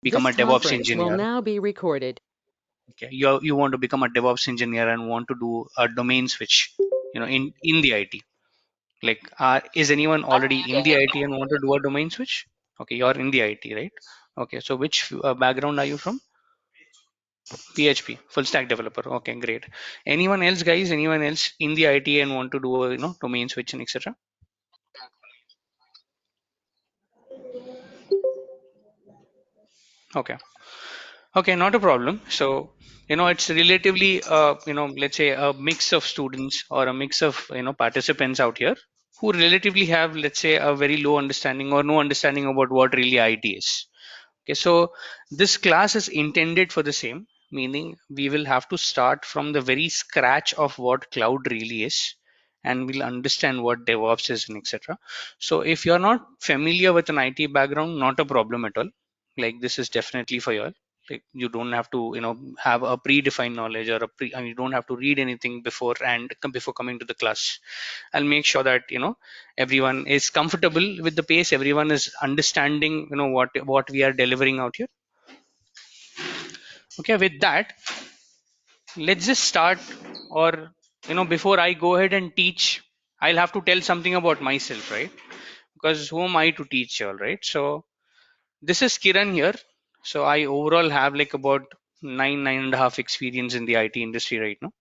become a This DevOps conference will engineer. now be recorded. Okay, you want to become a DevOps engineer and want to do a domain switch, in the IT. Like, is anyone already in the IT and want to do a domain switch? Okay, you're in the IT, right? Okay, so which background are you from? PHP, full stack developer. Okay, great. Anyone else, guys? Anyone else in the IT and want to do a domain switch and etc. Okay, okay, not a problem. So it's relatively let's say a mix of students or a mix of participants out here who relatively have, let's say, a very low understanding or no understanding about what really IT is. Okay, so this class is intended for the same, meaning we will have to start from the very scratch of what cloud really is, and we'll understand what DevOps is and etc. So if you're not familiar with an IT background, not a problem at all. Like, this is definitely for you all. Like, you don't have to have a predefined knowledge or you don't have to read anything before before coming to the class. I'll make sure that everyone is comfortable with the pace, everyone is understanding what we are delivering out here. Okay, with that, let's just start. Or before I go ahead and teach, I'll have to tell something about myself, right? Because who am I to teach you all, right? So this is Kiran here. So I overall have like about 9.5 experience in the IT industry right now,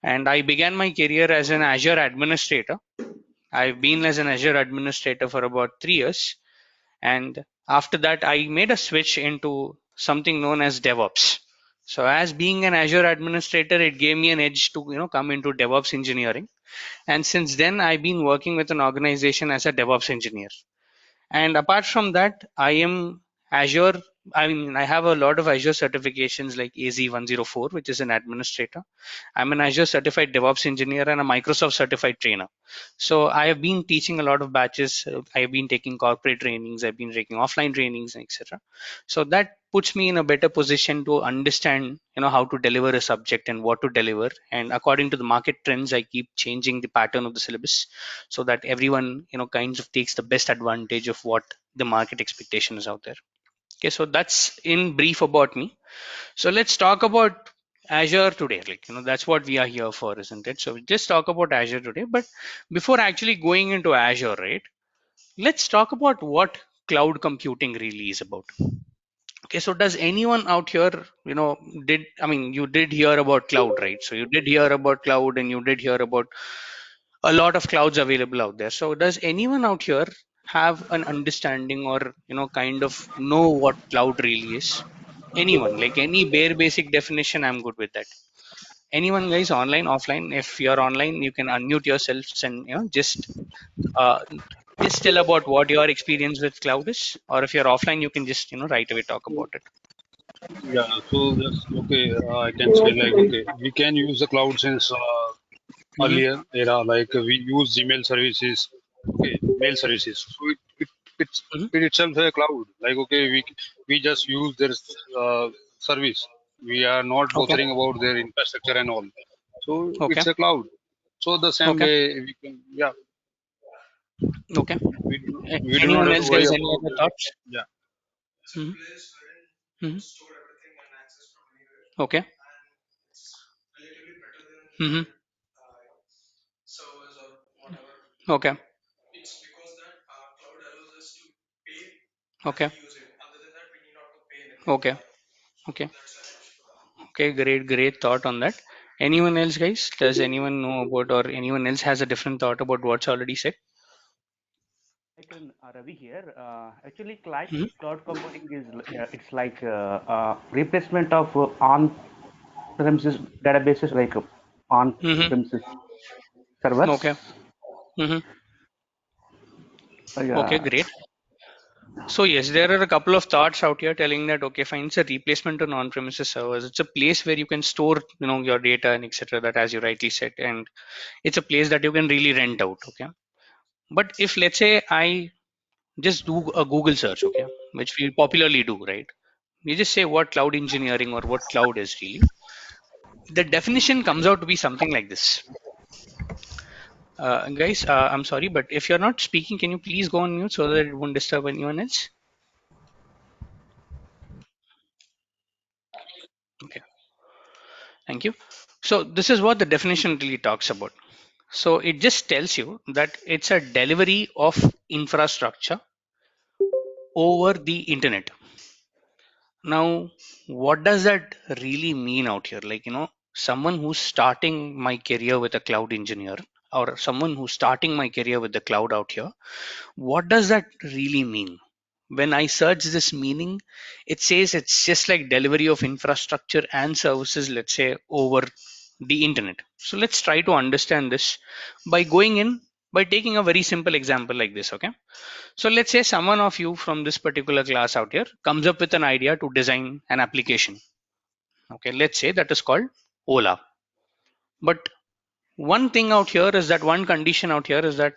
and I began my career as an Azure administrator. I've been as an Azure administrator for about 3 years, and after that I made a switch into something known as DevOps. So as being an Azure administrator, it gave me an edge to come into DevOps engineering, and since then I've been working with an organization as a DevOps engineer. And apart from that, I am Azure. I mean, I have a lot of Azure certifications like AZ104, which is an administrator. I'm an Azure certified DevOps engineer and a Microsoft certified trainer. So I have been teaching a lot of batches. I have been taking corporate trainings. I've been taking offline trainings, etc. So that puts me in a better position to understand, how to deliver a subject and what to deliver. And according to the market trends, I keep changing the pattern of the syllabus so that everyone, kinds of takes the best advantage of what the market expectation is out there. Okay, so that's in brief about me. So let's talk about Azure today. Like, that's what we are here for, isn't it? So we just talk about Azure today. But before actually going into Azure, right, let's talk about what cloud computing really is about. Okay, so does anyone out here, you did hear about cloud, right? So you did hear about cloud and you did hear about a lot of clouds available out there. So does anyone out here have an understanding or, kind of know what cloud really is? Anyone, like any bare basic definition, I'm good with that. Anyone, guys, online, offline? If you're online, you can unmute yourselves and uh, just tell about what your experience with cloud is. Or if you're offline, you can just right away talk about it. Yeah, so that's okay. I can say like okay, we can use the cloud since Mm-hmm. earlier era. Like we use Gmail services, okay, mail services. So it's Mm-hmm. it itself a cloud. Like okay, we just use their service. We are not Okay. bothering about their infrastructure and all. So Okay. it's a cloud. So the same Okay. way we can, yeah, Okay. we do not Anyone have to else, worry guys? Any about other thoughts? yeah. Mm-hmm. Mm-hmm. Okay. Mm-hmm. Okay. Okay. Okay. Okay. Okay. Great. Great thought on that. Anyone else, guys? Does anyone know about, or anyone else has a different thought about what's already said? Like Ravi here. Actually, cloud Mm-hmm. cloud computing is it's like replacement of on-premises databases, like Mm-hmm. on-premises servers. Okay. Mm-hmm. Okay. Yeah, Great. So yes, there are a couple of thoughts out here telling that okay, fine, it's a replacement to on-premises servers. It's a place where you can store, your data and etc. That, as you rightly said, and it's a place that you can really rent out. Okay. But if, let's say, I just do a Google search, okay, which we popularly do, right? You just say what cloud engineering or what cloud is really. The definition comes out to be something like this. Guys, I'm sorry, but if you're not speaking, can you please go on mute so that it won't disturb anyone else? Thank you. So this is what the definition really talks about. So it just tells you that it's a delivery of infrastructure over the internet. Now, what does that really mean out here? Like, someone who's starting my career with a cloud engineer, or someone who's starting my career with the cloud out here, what does that really mean? When I search this meaning, it says it's just like delivery of infrastructure and services, let's say, over the internet. So let's try to understand this by going in by taking a very simple example like this. Okay, so let's say someone of you from this particular class out here comes up with an idea to design an application. Okay, let's say that is called Ola. But one thing out here is that one condition out here is that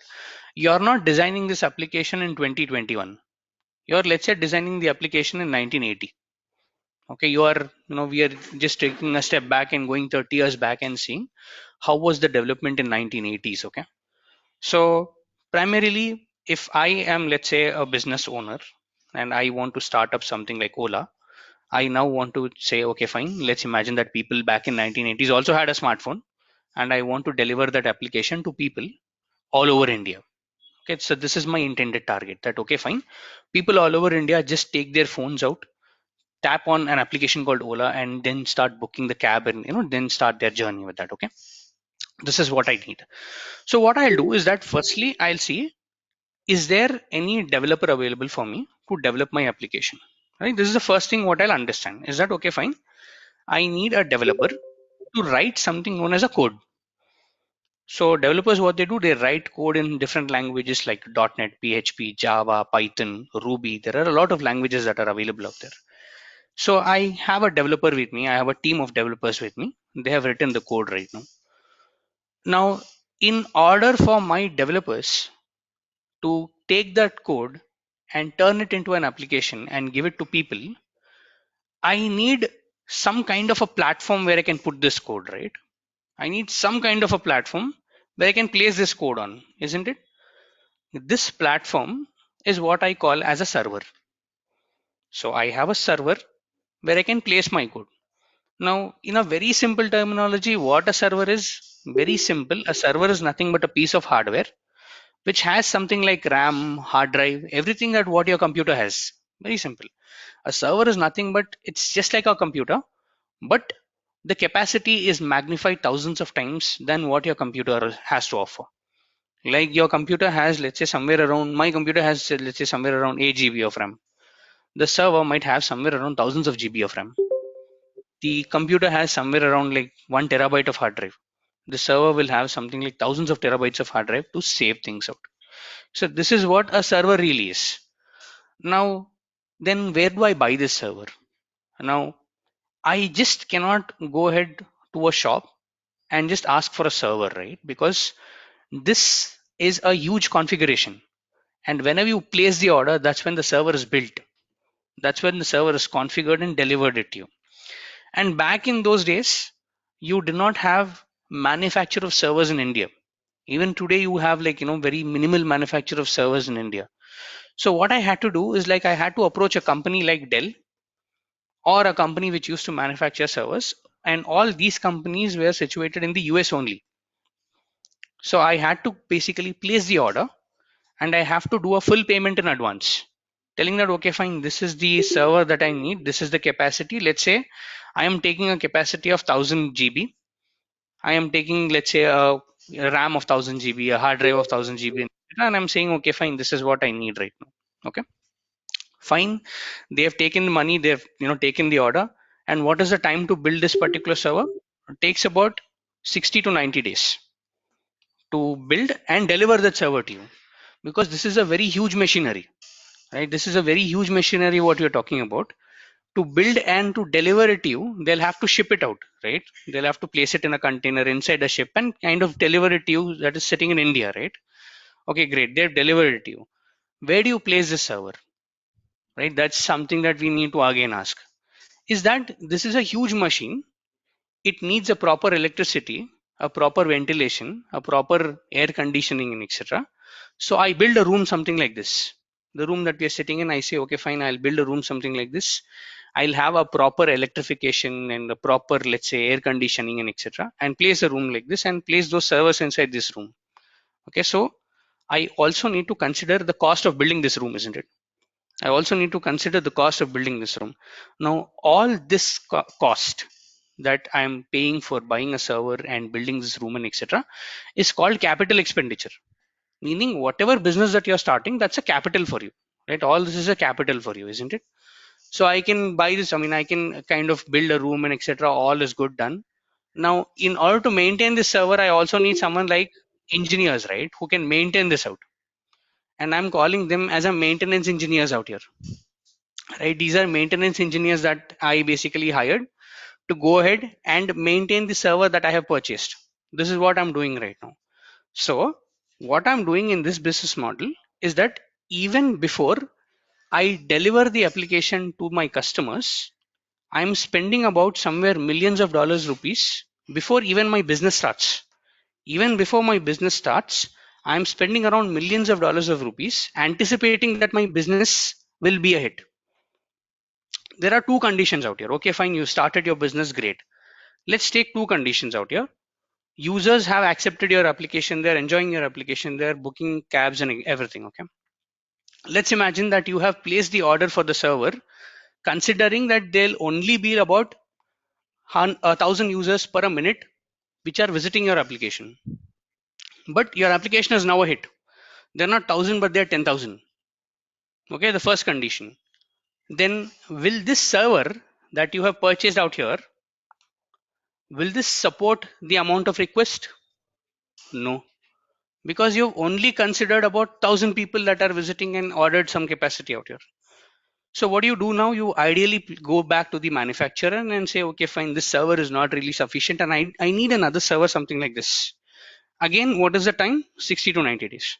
you're not designing this application in 2021. You're, let's say, designing the application in 1980. Okay, we are just taking a step back and going 30 years back and seeing how was the development in 1980s. Okay, so primarily, if I am, let's say, a business owner and I want to start up something like Ola, I now want to say, okay, fine, let's imagine that people back in 1980s also had a smartphone, and I want to deliver that application to people all over India. Okay, so this is my intended target, that okay, fine, people all over India just take their phones out, tap on an application called Ola, and then start booking the cab, and then start their journey with that. Okay, this is what I need. So what I'll do is that firstly I'll see, is there any developer available for me to develop my application? Right, this is the first thing what I'll understand, is that okay, fine, I need a developer to write something known as a code. So developers, what they do, they write code in different languages like .NET, PHP, Java, Python, Ruby. There are a lot of languages that are available out there. So I have a developer with me. I have a team of developers with me. They have written the code right now. Now, in order for my developers to take that code and turn it into an application and give it to people, I need some kind of a platform where I can put this code, right? I need some kind of a platform where I can place this code on, isn't it? This platform is what I call as a server. So I have a server where I can place my code. Now, in a very simple terminology, what a server is, very simple. A server is nothing but a piece of hardware which has something like RAM, hard drive, everything that what your computer has. Very simple. A server is nothing but it's just like a computer, but the capacity is magnified thousands of times than what your computer has to offer. Like your computer has, let's say, somewhere around, my computer has, let's say, somewhere around 8 GB of RAM. The server might have somewhere around thousands of GB of RAM. The computer has somewhere around like 1 TB of hard drive. The server will have something like thousands of terabytes of hard drive to save things out. So this is what a server really is. Now, then where do I buy this server? Now, I just cannot go ahead to a shop and just ask for a server, right? Because this is a huge configuration. And whenever you place the order, that's when the server is built. That's when the server is configured and delivered it to you. And back in those days, you did not have manufacture of servers in India. Even today, you have like, very minimal manufacture of servers in India. So what I had to do is like I had to approach a company like Dell or a company which used to manufacture servers. And all these companies were situated in the US only. So I had to basically place the order and I have to do a full payment in advance, telling that okay, fine, this is the server that I need, this is the capacity. Let's say I am taking a capacity of 1000 GB. I am taking, let's say, a RAM of 1000 GB, a hard drive of 1000 GB, and I'm saying okay, fine, this is what I need right now. Okay, fine. They have taken the money, they have taken the order, and what is the time to build this particular server? It takes about 60 to 90 days to build and deliver that server to you, because this is a very huge machinery, right? This is a very huge machinery what you're talking about. To build and to deliver it to you, they'll have to ship it out, right? They'll have to place it in a container inside a ship and kind of deliver it to you, that is sitting in India, right? Okay, great, they've delivered it to you. Where do you place this server, right? That's something that we need to again ask, is that this is a huge machine. It needs a proper electricity, a proper ventilation, a proper air conditioning, and etc. So I build a room something like this. The room that we are sitting in, I say okay, fine, I'll build a room something like this. I'll have a proper electrification and a proper, let's say, air conditioning and etc. and place a room like this and place those servers inside this room. Okay, so I also need to consider the cost of building this room, isn't it? I also need to consider the cost of building this room. Now, all this cost that I'm paying for buying a server and building this room and etc. is called capital expenditure. Meaning, whatever business that you're starting, that's a capital for you, right? All this is a capital for you, isn't it? So I can buy this. I mean, I can kind of build a room and etc. All is good done. Now, in order to maintain this server, I also need someone like engineers, right, who can maintain this out. And I'm calling them as a maintenance engineers out here, right? These are maintenance engineers that I basically hired to go ahead and maintain the server that I have purchased. This is what I'm doing right now. So what I'm doing in this business model is that even before I deliver the application to my customers, I'm spending about somewhere millions of dollars rupees before even my business starts. Even before my business starts, I'm spending around millions of dollars of rupees anticipating that my business will be a hit. There are two conditions out here. Okay, fine, you started your business, great. Let's take two conditions out here. Users have accepted your application, they're enjoying your application, they're booking cabs and everything. Okay, let's imagine that you have placed the order for the server considering that there'll only be about 1,000 users per a minute which are visiting your application, but your application is now a hit. They're not 1,000 but they're 10,000. Okay, the first condition. Then will this server that you have purchased out here, will this support the amount of request? No, because you've only considered about 1,000 people that are visiting and ordered some capacity out here. So what do you do now? You ideally go back to the manufacturer and say, okay, fine, this server is not really sufficient and I need another server, something like this. Again, what is the time? 60 to 90 days,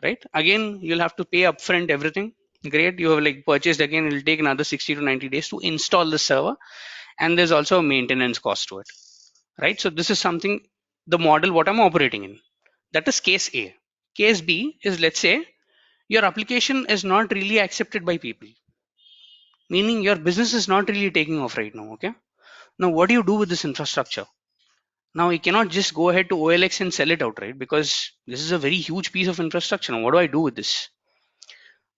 right? Again, you'll have to pay upfront everything. Great, you have like purchased again, it'll take another 60 to 90 days to install the server. And there's also a maintenance cost to it, right? So this is something, the model what I'm operating in. That is case A. Case B is, let's say, your application is not really accepted by people, meaning your business is not really taking off right now. Okay. Now, what do you do with this infrastructure? Now, you cannot just go ahead to OLX and sell it outright because this is a very huge piece of infrastructure. Now, what do I do with this?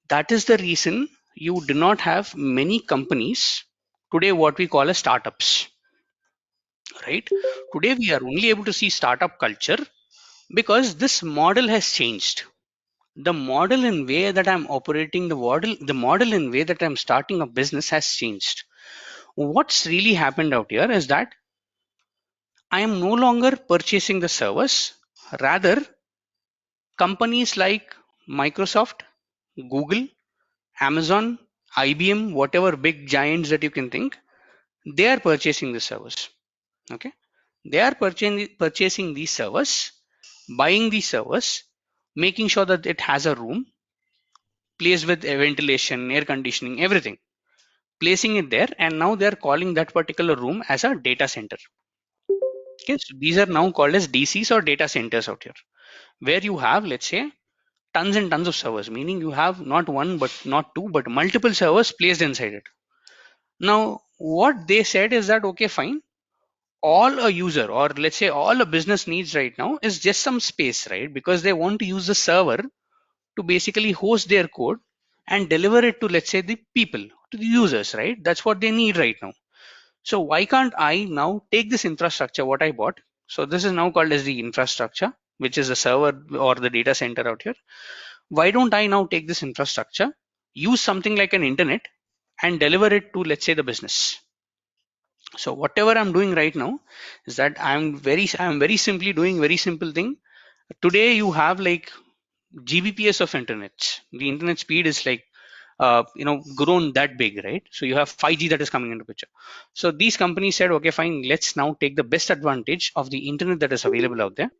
That is the reason you do not have many companies today, what we call as startups, right? Today, we are only able to see startup culture because this model has changed. The model in way that I'm operating, the model in way that I'm starting a business has changed. What's really happened out here is that I am no longer purchasing the servers. Rather, companies like Microsoft, Google, Amazon, IBM, whatever big giants that you can think, they are purchasing the servers. Okay, they are purchasing these servers, buying these servers, making sure that it has a room, placed with ventilation, air conditioning, everything, placing it there, and now they are calling that particular room as a data center. Okay, so these are now called as DCs or data centers out here, where you have, let's say, tons and tons of servers, meaning you have not one, but not two, but multiple servers placed inside it. Now, what they said is that, okay, fine, all a user or let's say all a business needs right now is just some space, right? Because they want to use the server to basically host their code and deliver it to, let's say, the people, to the users, right? That's what they need right now. So why can't I now take this infrastructure what I bought? So this is now called as the infrastructure, which is the server or the data center out here. Why don't I now take this infrastructure, use something like an internet and deliver it to, let's say, the business? So whatever I'm doing right now is that I'm very simply doing very simple thing. Today you have like gbps of internet. The internet speed is like grown that big, right? So you have 5G that is coming into picture. So these companies said, okay, fine, let's now take the best advantage of the internet that is available out there,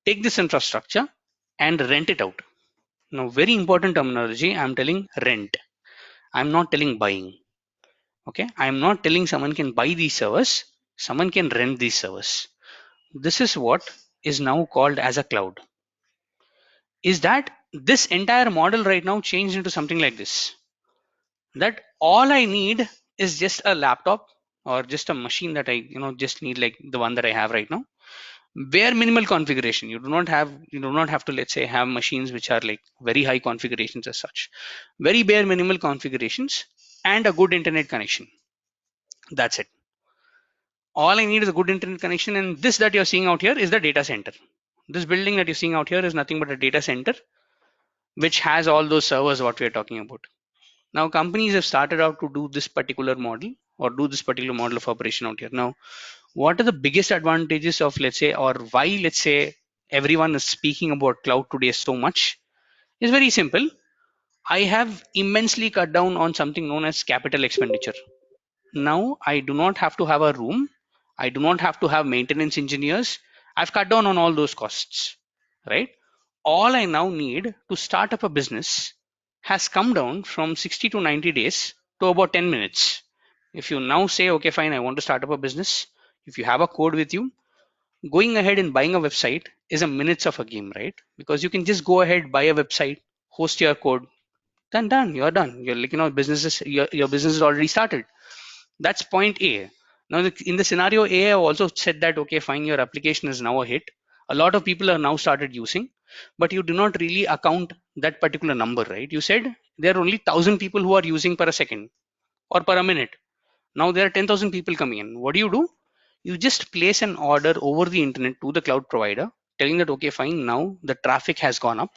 take this infrastructure and rent it out. Now, very important terminology, I'm telling rent, I'm not telling buying. Okay, I'm not telling someone can buy these servers, someone can rent these servers. This is what is now called as a cloud. Is that this entire model right now changed into something like this, that all I need is just a laptop or just a machine that I just need, like the one that I have right now. Bare minimal configuration. You do not have to, let's say, have machines which are like very high configurations as such. Very bare minimal configurations and a good internet connection. That's it. All I need is a good internet connection, and this that you're seeing out here is the data center. This building that you're seeing out here is nothing but a data center which has all those servers what we are talking about. Now companies have started out to do this particular model or do this particular model of operation out here. Now, what are the biggest advantages of, let's say, or why, let's say, everyone is speaking about cloud today so much? Is very simple. I have immensely cut down on something known as capital expenditure. Now I do not have to have a room. I do not have to have maintenance engineers. I've cut down on all those costs, right? All I now need to start up a business has come down from 60 to 90 days to about 10 minutes. If you now say, okay, fine, I want to start up a business, if you have a code with you, going ahead and buying a website is a minutes of a game, right? Because you can just go ahead, buy a website, host your code, done, you're done. You're like, your business is already started. That's point A. Now, in the scenario A, I also said that, okay, fine, your application is now a hit. A lot of people are now started using, but you do not really account that particular number, right? You said there are only 1,000 people who are using per a second or per a minute. Now there are 10,000 people coming in. What do? You just place an order over the internet to the cloud provider, telling that, okay, fine, now the traffic has gone up.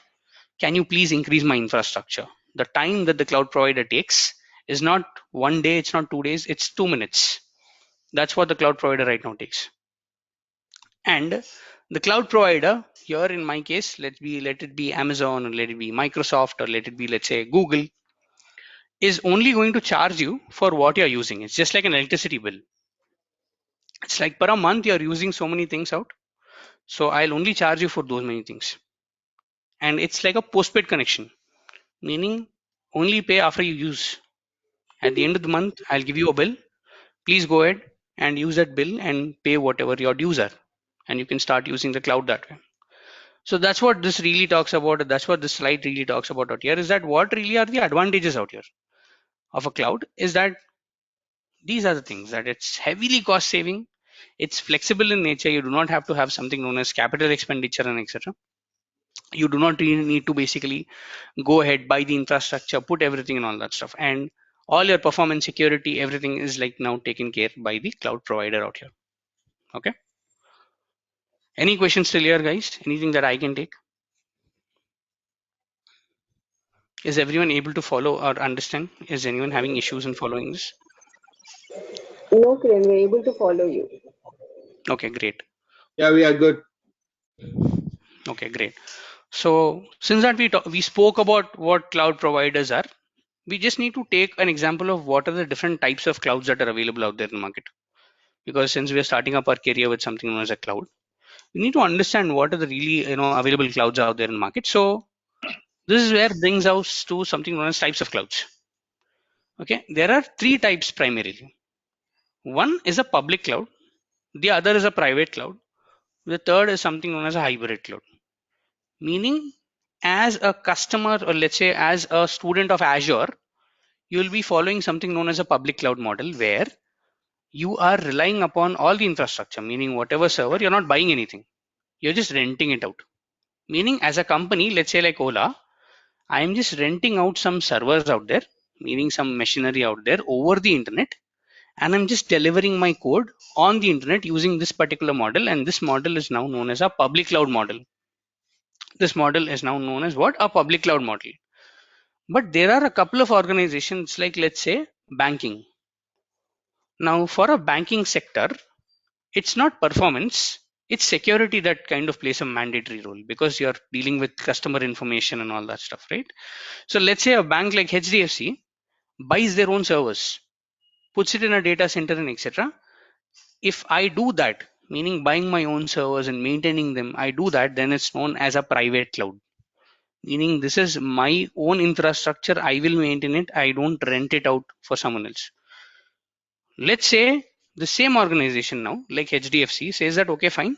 Can you please increase my infrastructure? The time that the cloud provider takes is not 1 day, it's not 2 days, it's 2 minutes. That's what the cloud provider right now takes. And the cloud provider here, in my case, let it be Amazon, or let it be Microsoft, or let it be, let's say, Google, is only going to charge you for what you're using. It's just like an electricity bill. It's like per a month you're using so many things out, so I'll only charge you for those many things. And it's like a postpaid connection, meaning only pay after you use. At the end of the month, I'll give you a bill. Please go ahead and use that bill and pay whatever your dues are, and you can start using the cloud that way. So that's what this really talks about. That's what this slide really talks about out here, is that what really are the advantages out here of a cloud is that these are the things that it's heavily cost saving, it's flexible in nature. You do not have to have something known as capital expenditure and etc. You do not really need to basically go ahead, buy the infrastructure, put everything and all that stuff, and all your performance, security, everything is like now taken care by the cloud provider out here. Okay, any questions still here, guys? Anything that I can take? Is everyone able to follow or understand? Is anyone having issues in following this? No, Kiran, we're able to follow you. Okay, great. Yeah, we are good. Okay, great. So since that we spoke about what cloud providers are, we just need to take an example of what are the different types of clouds that are available out there in the market. Because since we are starting up our career with something known as a cloud, we need to understand what are the really available clouds out there in the market. So this is where brings us to something known as types of clouds. Okay, there are three types primarily. One is a public cloud, the other is a private cloud, the third is something known as a hybrid cloud. Meaning, as a customer, or let's say as a student of Azure, you will be following something known as a public cloud model, where you are relying upon all the infrastructure, meaning whatever server, you're not buying anything, you're just renting it out. Meaning, as a company, let's say like Ola, I am just renting out some servers out there, meaning some machinery out there over the internet, and I'm just delivering my code on the internet using this particular model. And this model is now known as a public cloud model. This model is now known as what? A public cloud model. But there are a couple of organizations, like let's say banking. Now, for a banking sector, it's not performance, it's security that kind of plays a mandatory role, because you're dealing with customer information and all that stuff, right? So let's say a bank like HDFC buys their own servers, puts it in a data center and etc. If I do that, meaning buying my own servers and maintaining them, I do that, then it's known as a private cloud. Meaning this is my own infrastructure, I will maintain it, I don't rent it out for someone else. Let's say the same organization now, like HDFC, says that, okay, fine,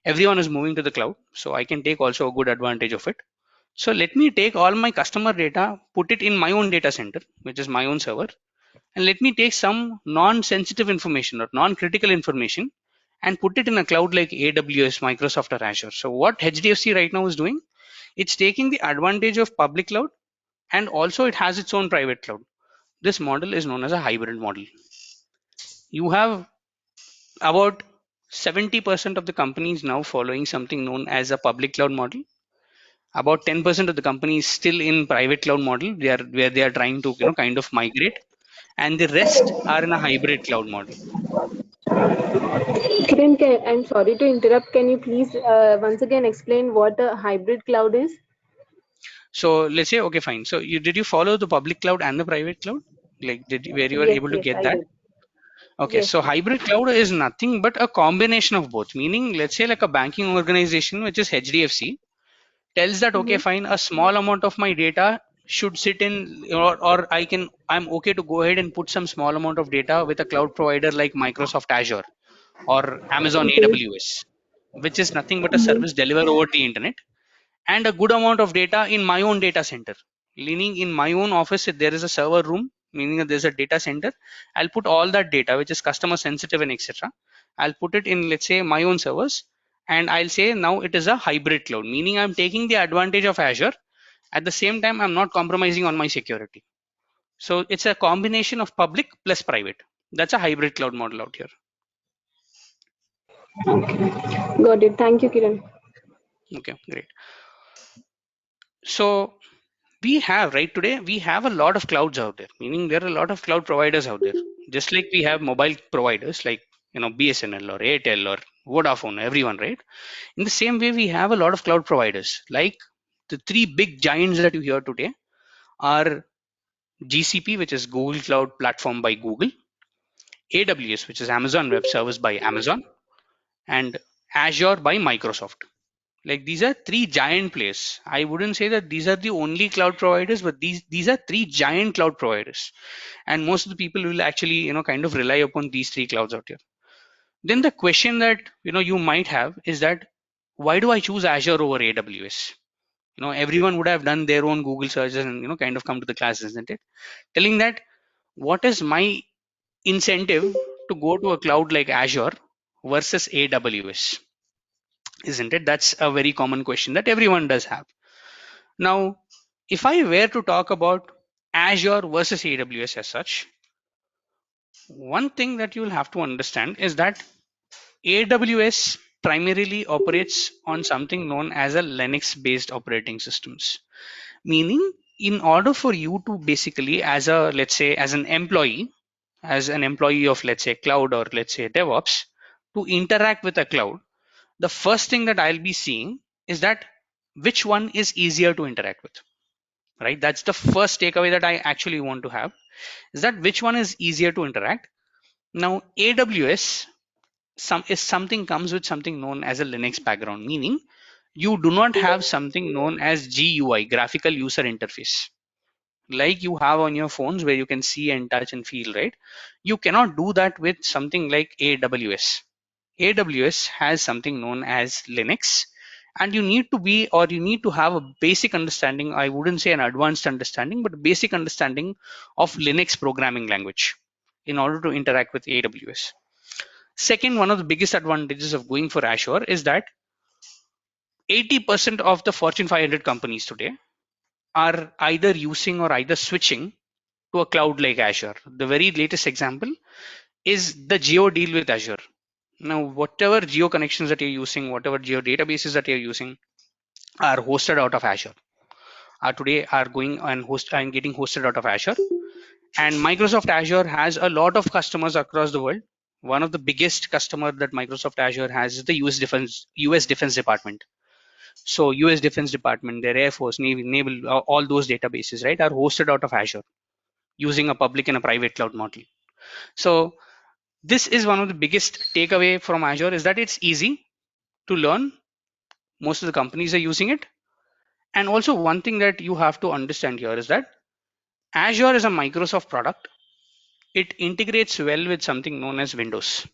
everyone is moving to the cloud, so I can take also a good advantage of it. So let me take all my customer data, put it in my own data center, which is my own server, and let me take some non-sensitive information or non-critical information and put it in a cloud like AWS, Microsoft, or Azure. So what HDFC right now is doing, it's taking the advantage of public cloud and also it has its own private cloud. This model is known as a hybrid model. You have about 70% of the companies now following something known as a public cloud model. About 10% of the companies still in private cloud model, they are where they are trying to kind of migrate, and the rest are in a hybrid cloud model. Kiran, I'm sorry to interrupt. Can you please once again explain what a hybrid cloud is? So let's say, okay, fine. So did you follow the public cloud and the private cloud? Like where you were Yes, able to yes, get I that? did. Okay, Yes, so hybrid cloud is nothing but a combination of both. Meaning, let's say like a banking organization, which is HDFC, tells that okay, mm-hmm. fine, a small amount of my data should sit in, or I'm okay to go ahead and put some small amount of data with a cloud provider like Microsoft Azure or Amazon Okay. AWS, which is nothing but a Mm-hmm. service delivered over the internet, and a good amount of data in my own data center. Meaning in my own office, if there is a server room, meaning that there's a data center, I'll put all that data, which is customer sensitive and etc. I'll put it in, let's say, my own servers, and I'll say now it is a hybrid cloud, meaning I'm taking the advantage of Azure. At the same time, I'm not compromising on my security. So it's a combination of public plus private. That's a hybrid cloud model out here. Got it. Thank you, Kiran. Okay, great. So we have right today we have a lot of clouds out there, meaning there are a lot of cloud providers out there, just like we have mobile providers like BSNL or Airtel or Vodafone, everyone, right? In the same way, we have a lot of cloud providers. Like the three big giants that you hear today are GCP, which is Google Cloud Platform by Google, AWS, which is Amazon Web Service by Amazon, and Azure by Microsoft. Like these are three giant players. I wouldn't say that these are the only cloud providers, but these are three giant cloud providers, and most of the people will actually kind of rely upon these three clouds out here. Then the question that you might have is that why do I choose Azure over AWS? Everyone would have done their own Google searches and kind of come to the class, isn't it? Telling that what is my incentive to go to a cloud like Azure versus AWS, isn't it? That's a very common question that everyone does have. Now, if I were to talk about Azure versus AWS as such, one thing that you'll have to understand is that AWS primarily operates on something known as a Linux based operating systems. Meaning, in order for you to basically, as a, let's say, as an employee of, let's say, cloud or let's say DevOps, to interact with a cloud, the first thing that I'll be seeing is that which one is easier to interact with, right? That's the first takeaway that I actually want to have, is that which one is easier to interact. Now, AWS something comes with something known as a Linux background, meaning you do not have something known as GUI, graphical user interface, like you have on your phones where you can see and touch and feel, right? You cannot do that with something like AWS. AWS has something known as Linux, and you need to have a basic understanding. I wouldn't say an advanced understanding, but a basic understanding of Linux programming language in order to interact with AWS. Second, one of the biggest advantages of going for Azure is that 80% of the Fortune 500 companies today are either using or either switching to a cloud like Azure. The very latest example is the Geo deal with Azure. Now, whatever Geo connections that you're using, whatever Geo databases that you're using are hosted out of Azure. Are today are going and getting hosted out of Azure. And Microsoft Azure has a lot of customers across the world. One of the biggest customer that Microsoft Azure has is the US Defense Department. So US Defense Department, their Air Force, Navy, Naval, all those databases, right, are hosted out of Azure using a public and a private cloud model. So this is one of the biggest takeaway from Azure, is that it's easy to learn. Most of the companies are using it. And also one thing that you have to understand here is that Azure is a Microsoft product. It integrates well with something known as Windows.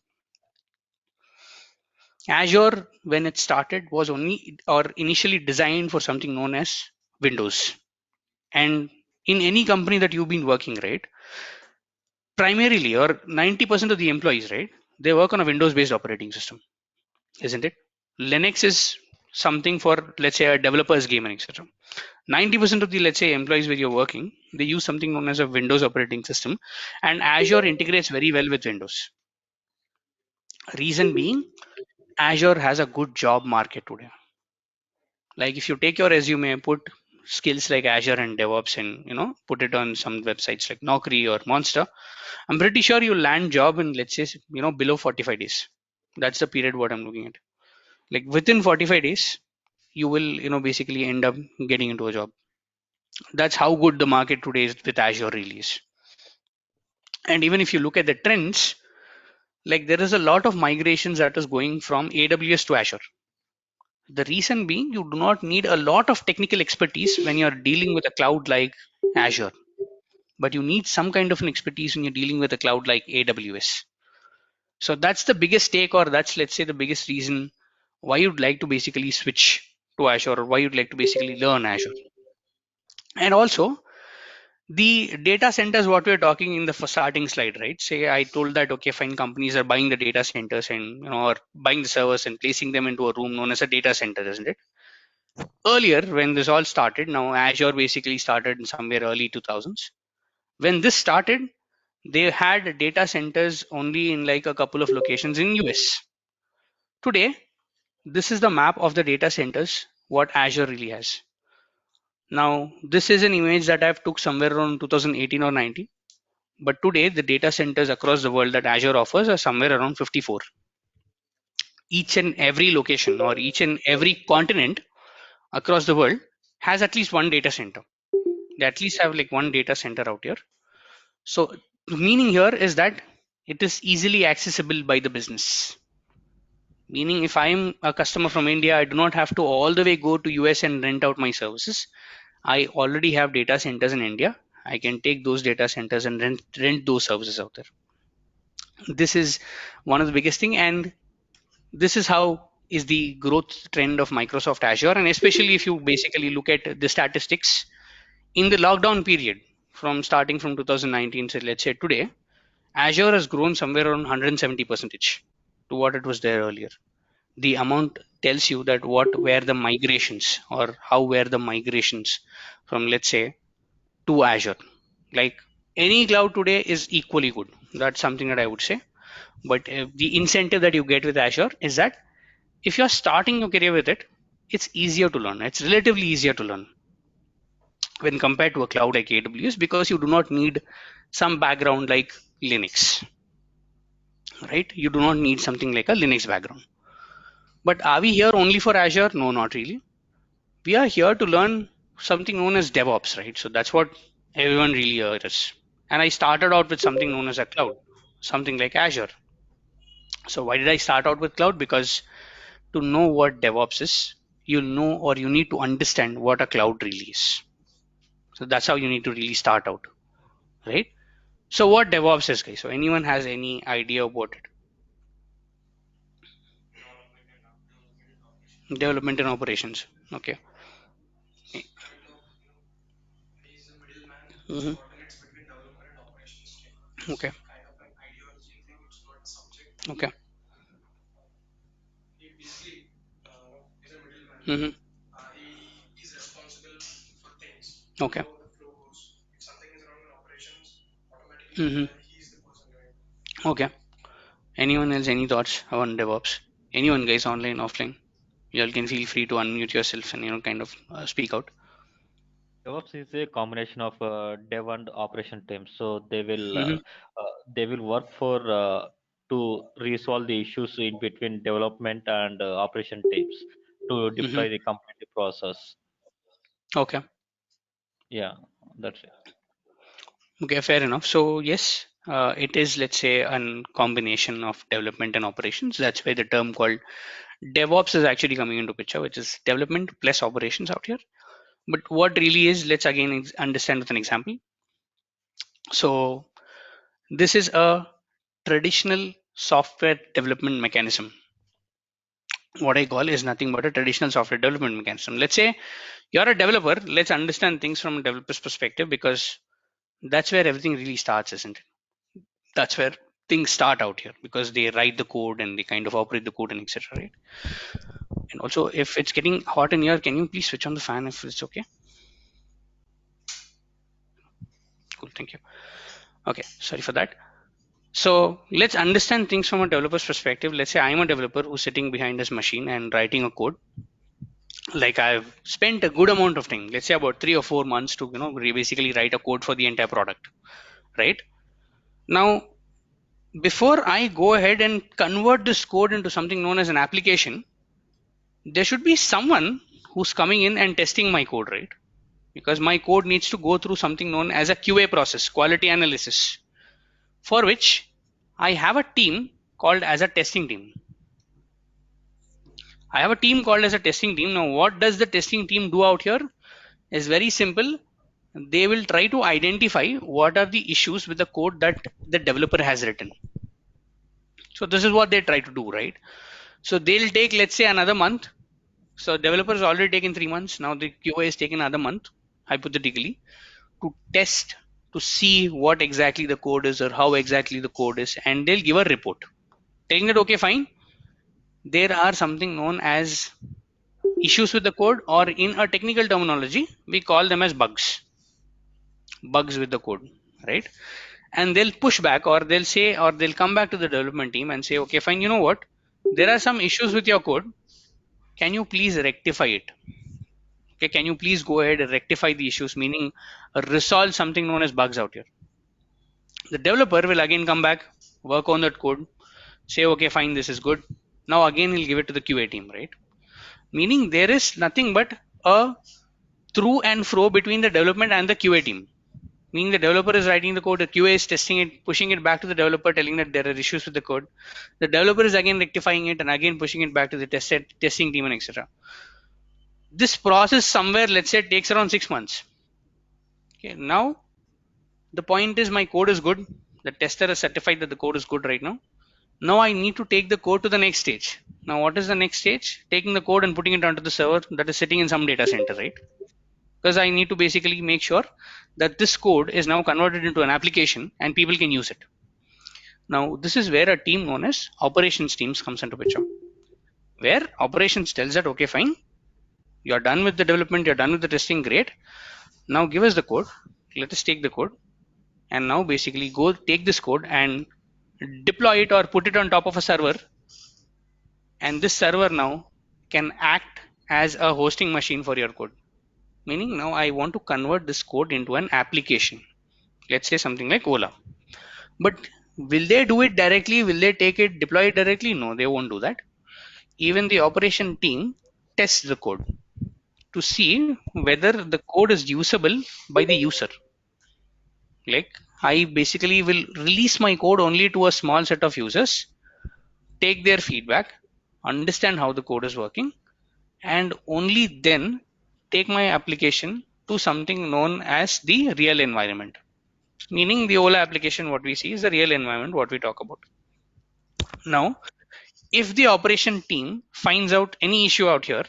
Azure, when it started, was only or initially designed for something known as Windows. And in any company that you've been working, right, primarily, or 90% of the employees, right, they work on a Windows based operating system, isn't it? Linux is something for, let's say, a developer's game and etc. 90% of the, let's say, employees where you're working, they use something known as a Windows operating system, and Azure integrates very well with Windows. Reason being, Azure has a good job market today. Like if you take your resume, put skills like Azure and DevOps, and put it on some websites like Naukri or Monster, I'm pretty sure you land job in, let's say, below 45 days. That's the period what I'm looking at. Like within 45 days, you will, basically end up getting into a job. That's how good the market today is with Azure release. And even if you look at the trends, like there is a lot of migrations that is going from AWS to Azure. The reason being, you do not need a lot of technical expertise when you're dealing with a cloud like Azure, but you need some kind of an expertise when you're dealing with a cloud like AWS. So that's the biggest take, or that's, let's say, the biggest reason why you'd like to basically switch to Azure, or why you'd like to basically learn Azure. And also, the data centers, what we're talking in the starting slide, right? Say I told that, okay, fine, companies are buying the data centers and, or buying the servers and placing them into a room known as a data center, isn't it? Earlier, when this all started, now Azure basically started in somewhere early 2000s. When this started, they had data centers only in like a couple of locations in US. Today, this is the map of the data centers what Azure really has. Now, this is an image that I've took somewhere around 2018 or 19. But today, the data centers across the world that Azure offers are somewhere around 54. Each and every location or each and every continent across the world has at least one data center. They at least have like one data center out here. So, the meaning here is that it is easily accessible by the business. Meaning, if I'm a customer from India, I do not have to all the way go to US and rent out my services. I already have data centers in India. I can take those data centers and rent those services out there. This is one of the biggest thing, and this is how is the growth trend of Microsoft Azure. And especially if you basically look at the statistics in the lockdown period, from starting from 2019 to, let's say, today, Azure has grown somewhere around 170 percentage to what it was there earlier. The amount tells you that what were the migrations, or how were the migrations from, let's say, to Azure. Like any cloud today is equally good. That's something that I would say. But the incentive that you get with Azure is that if you're starting your career with it, it's easier to learn. It's relatively easier to learn when compared to a cloud like AWS, because you do not need some background like Linux, right? You do not need something like a Linux background. But are we here only for Azure? No, not really. We are here to learn something known as DevOps, right? So that's what everyone really here is. And I started out with something known as a cloud, something like Azure. So why did I start out with cloud? Because to know what DevOps is, you'll know, or you need to understand what a cloud really is. So that's how you need to really start out, right? So what DevOps is, guys? So anyone has any idea about it? Development and operations. Okay. Mhm. Okay. Okay. Hmm. Okay. Hmm. Okay. Anyone else? Any thoughts on DevOps? Anyone, guys, online, offline? You all can feel free to unmute yourself and kind of speak out. DevOps is a combination of dev and operation teams. So Hmm. they will work for to resolve the issues in between development and operation teams to Hmm. deploy the complete process. Okay. Yeah, that's it. Okay, fair enough. So yes, it is, let's say, a combination of development and operations. That's why the term called DevOps is actually coming into picture, which is development plus operations out here. But what really is, let's again understand with an example. So this is a traditional software development mechanism. What I call is nothing but a traditional software development mechanism. Let's say you're a developer. Let's understand things from a developer's perspective, because that's where everything really starts, isn't it? That's where things start out here, because they write the code and they kind of operate the code and etc., right? And also, if it's getting hot in here, can you please switch on the fan if it's okay? Cool, thank you. Okay, sorry for that. So let's understand things from a developer's perspective. Let's say I'm a developer who's sitting behind this machine and writing a code. Like, I've spent a good amount of time, let's say about 3 or 4 months, to basically write a code for the entire product, right? Now, before I go ahead and convert this code into something known as an application, there should be someone who's coming in and testing my code, right? Because my code needs to go through something known as a QA process, quality analysis, for which I have a team called as a testing team. I have a team called as a testing team. Now, what does the testing team do out here? Is very simple. They will try to identify what are the issues with the code that the developer has written. So this is what they try to do, right? So they'll take, let's say, another month. So developers already taken 3 months. Now the QA is taken another month, hypothetically, to test, to see what exactly the code is or how exactly the code is, and they'll give a report telling that, okay, fine, there are something known as issues with the code, or in a technical terminology, we call them as bugs with the code, right? And they'll push back, or they'll say, or they'll come back to the development team and say, okay, fine, you know what, there are some issues with your code, can you please rectify it? Okay, can you please go ahead and rectify the issues, meaning resolve something known as bugs out here. The developer will again come back, work on that code, say, okay, fine, this is good. Now again he'll give it to the QA team, right? Meaning there is nothing but a through and fro between the development and the QA team. Meaning the developer is writing the code, the QA is testing it, pushing it back to the developer, telling that there are issues with the code. The developer is again rectifying it and again pushing it back to the testing team and etc. This process somewhere, let's say, takes around 6 months. Okay, now the point is my code is good. The tester is certified that the code is good right now. Now I need to take the code to the next stage. Now what is the next stage? Taking the code and putting it onto the server that is sitting in some data center, right? Because I need to basically make sure that this code is now converted into an application and people can use it. Now this is where a team known as operations teams comes into picture, where operations tells that, okay, fine, you're done with the development, you're done with the testing, great. Now give us the code, let us take the code, and now basically go take this code and deploy it or put it on top of a server, and this server now can act as a hosting machine for your code. Meaning now I want to convert this code into an application, let's say something like Ola. But will they do it directly? Will they take it, deploy it directly? No, they won't do that. Even the operation team tests the code to see whether the code is usable by the user. Like, I basically will release my code only to a small set of users, take their feedback, understand how the code is working, and only then take my application to something known as the real environment. Meaning the Ola application, what we see is the real environment, what we talk about. Now, if the operation team finds out any issue out here,